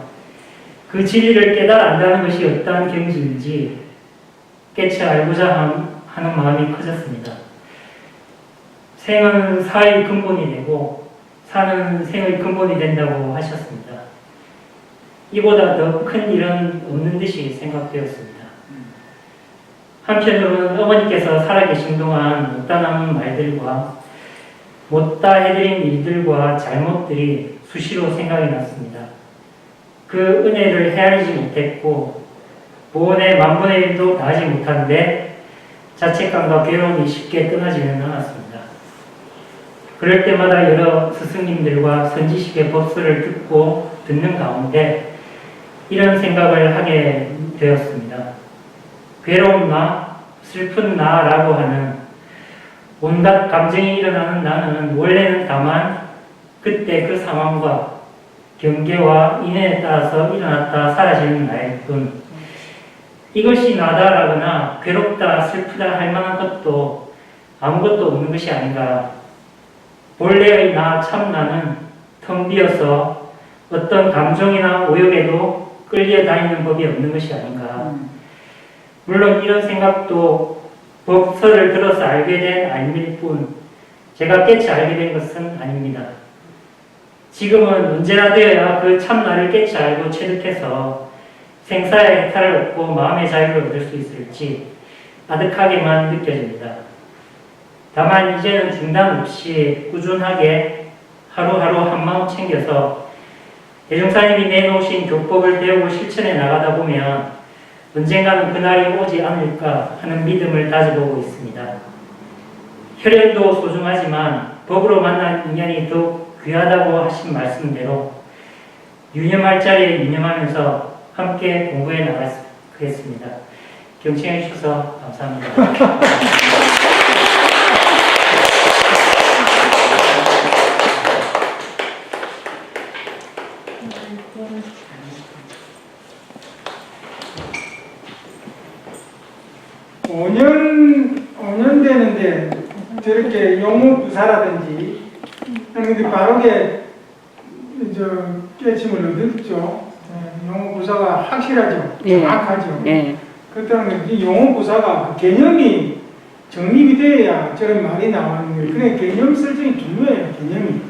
그 진리를 깨달아 안다는 것이 어떠한 경지인지 깨쳐 알고자 하는 마음이 커졌습니다. 생은 사의 근본이 되고 사는 생의 근본이 된다고 하셨습니다. 이보다 더 큰 일은 없는 듯이 생각되었습니다. 한편으로는 어머니께서 살아계신 동안 못다 남은 말들과 못다 해드린 일들과 잘못들이 수시로 생각이 났습니다. 그 은혜를 헤아리지 못했고 보온의 만분의 1도 다하지 못한데 자책감과 괴로움이 쉽게 떠나지는 않았습니다. 그럴 때마다 여러 스승님들과 선지식의 법설을 듣는 가운데 이런 생각을 하게 되었습니다. 괴로운 나, 슬픈 나라고 하는 온갖 감정이 일어나는 나는 원래는 다만 그때 그 상황과 경계와 인연에 따라서 일어났다 사라지는 나일 뿐 이것이 나다라거나 괴롭다 슬프다 할 만한 것도 아무것도 없는 것이 아닌가. 본래의 나 참나는 텅 비어서 어떤 감정이나 오역에도 끌려다니는 법이 없는 것이 아닌가. 물론 이런 생각도 법설을 들어서 알게 된 아님일 뿐 제가 깨치 알게 된 것은 아닙니다. 지금은 언제나 되어야 그 참나를 깨치 알고 체득해서 생사의 해탈을 얻고 마음의 자유를 얻을 수 있을지 아득하게만 느껴집니다. 다만 이제는 중단 없이 꾸준하게 하루하루 한마음 챙겨서 대종사님이 내놓으신 교법을 배우고 실천해 나가다 보면 언젠가는 그날이 오지 않을까 하는 믿음을 다져보고 있습니다. 혈연도 소중하지만 법으로 만난 인연이 더욱 귀하다고 하신 말씀대로 유념할 자리에 유념하면서 함께 공부해 나가겠습니다. 경청해 주셔서 감사합니다. 오 년 되는데 저렇게 용어부사라든지 하는데 바르게 깨침을 얻었죠. 용어부사가 확실하죠. 예. 정확하죠. 예. 그렇다면 이 용어부사가 그 개념이 정립이 돼야 저런 말이 나오는 거예요. 그래 개념 설정이 중요해요. 개념이.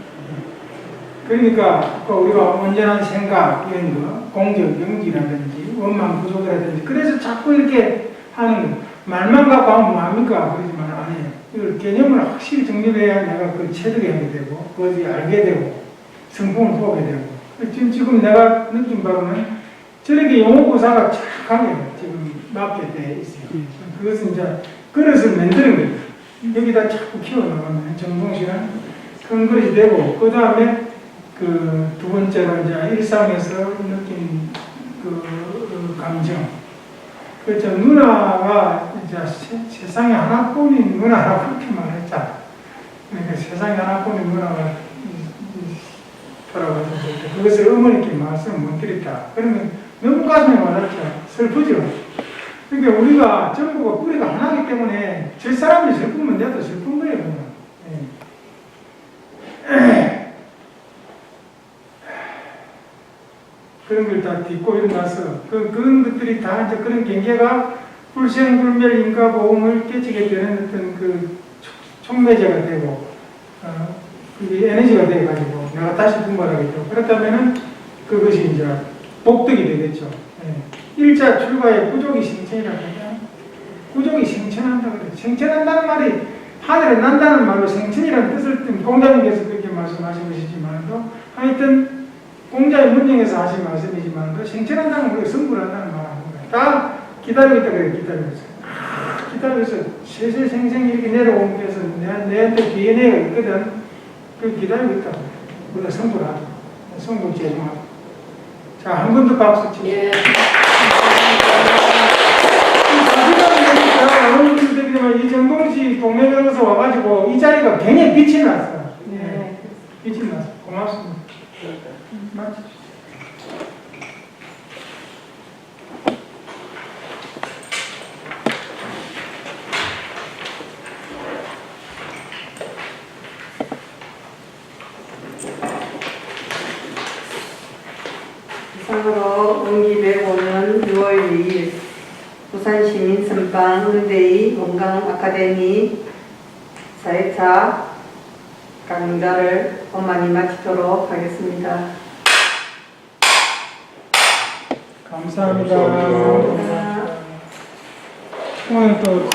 그러니까 우리가 온전한 생각 이런 거, 공적 영지라든지 원망 부족이라든지 그래서 자꾸 이렇게 하는 거. 말만 갖고 하면 뭐합니까? 그러지만 아니에요. 이걸 개념을 확실히 정립해야 내가 그걸 체득하게 되고 그것을 알게 되고 성품을 보게 되고 지금 내가 느낀 바로는 저렇게 용어구사가 착하게 지금 맞게 돼 있어요. 그것은 이제 그릇을 만드는 거예요. 여기다 자꾸 키워나가면 정동식은 큰 그릇이 되고 그 다음에 그 두 번째로 이제 일상에서 느낀 그 감정. 그렇죠. 누나가 이제 세상에 하나뿐인 누나라고 그렇게 말했잖아. 그러니까 세상에 하나뿐인 누나가 돌아가서 그것을 어머니께 말씀을 못 드렸다. 그러면 너무 가슴에 와닿죠. 슬프죠. 그러니까 우리가 전부가 뿌리가 하나이기 때문에 저 사람이 슬프면 내도 슬픈 거예요. 그냥. 예. 그런 걸 다 딛고 일어나서 그런 것들이 다 이제 그런 경계가 불생불멸 인과보험을 깨치게 되는 어떤 그 촉매제가 되고 그게 에너지가 돼가지고 내가 다시 분발하게 되고 그렇다면은 그것이 이제 복덕이 되겠죠. 예. 일자 출가의 부족이 생천이라고 하잖아요. 부족이 생천한다 그래요. 생천한다는 말이 하늘에 난다는 말로 생천이라는 뜻을 뜬 공자님께서 그렇게 말씀하신 것이지만도 하여튼 공자의 문명에서 하신 말씀이지만도 생철한다는 우리가 성불한다는 말 아닙니다. 다 기다리고 있다 그래요. 기다리고 있어요. 기다려서 세세생생 이렇게 내려오는 데서 내한테 DNA가 있거든. 그 기다리고 있다. 우리가 성불하고 성불 제공하고. 자, 한 번 더 박수 치고. 예. 이 정동씨 동네 변호사 와가지고 이 자리가 굉장히 빛이 났어요. 네. 빛이 났어요. 고맙습니다. 맞죠? 이상으로 음기 105년 6월 2일 부산시민 선방 응대의 건강 아카데미 4회차 강좌를 원만히 마치도록 하겠습니다. 감사합니다. 감사합니다. 오늘 또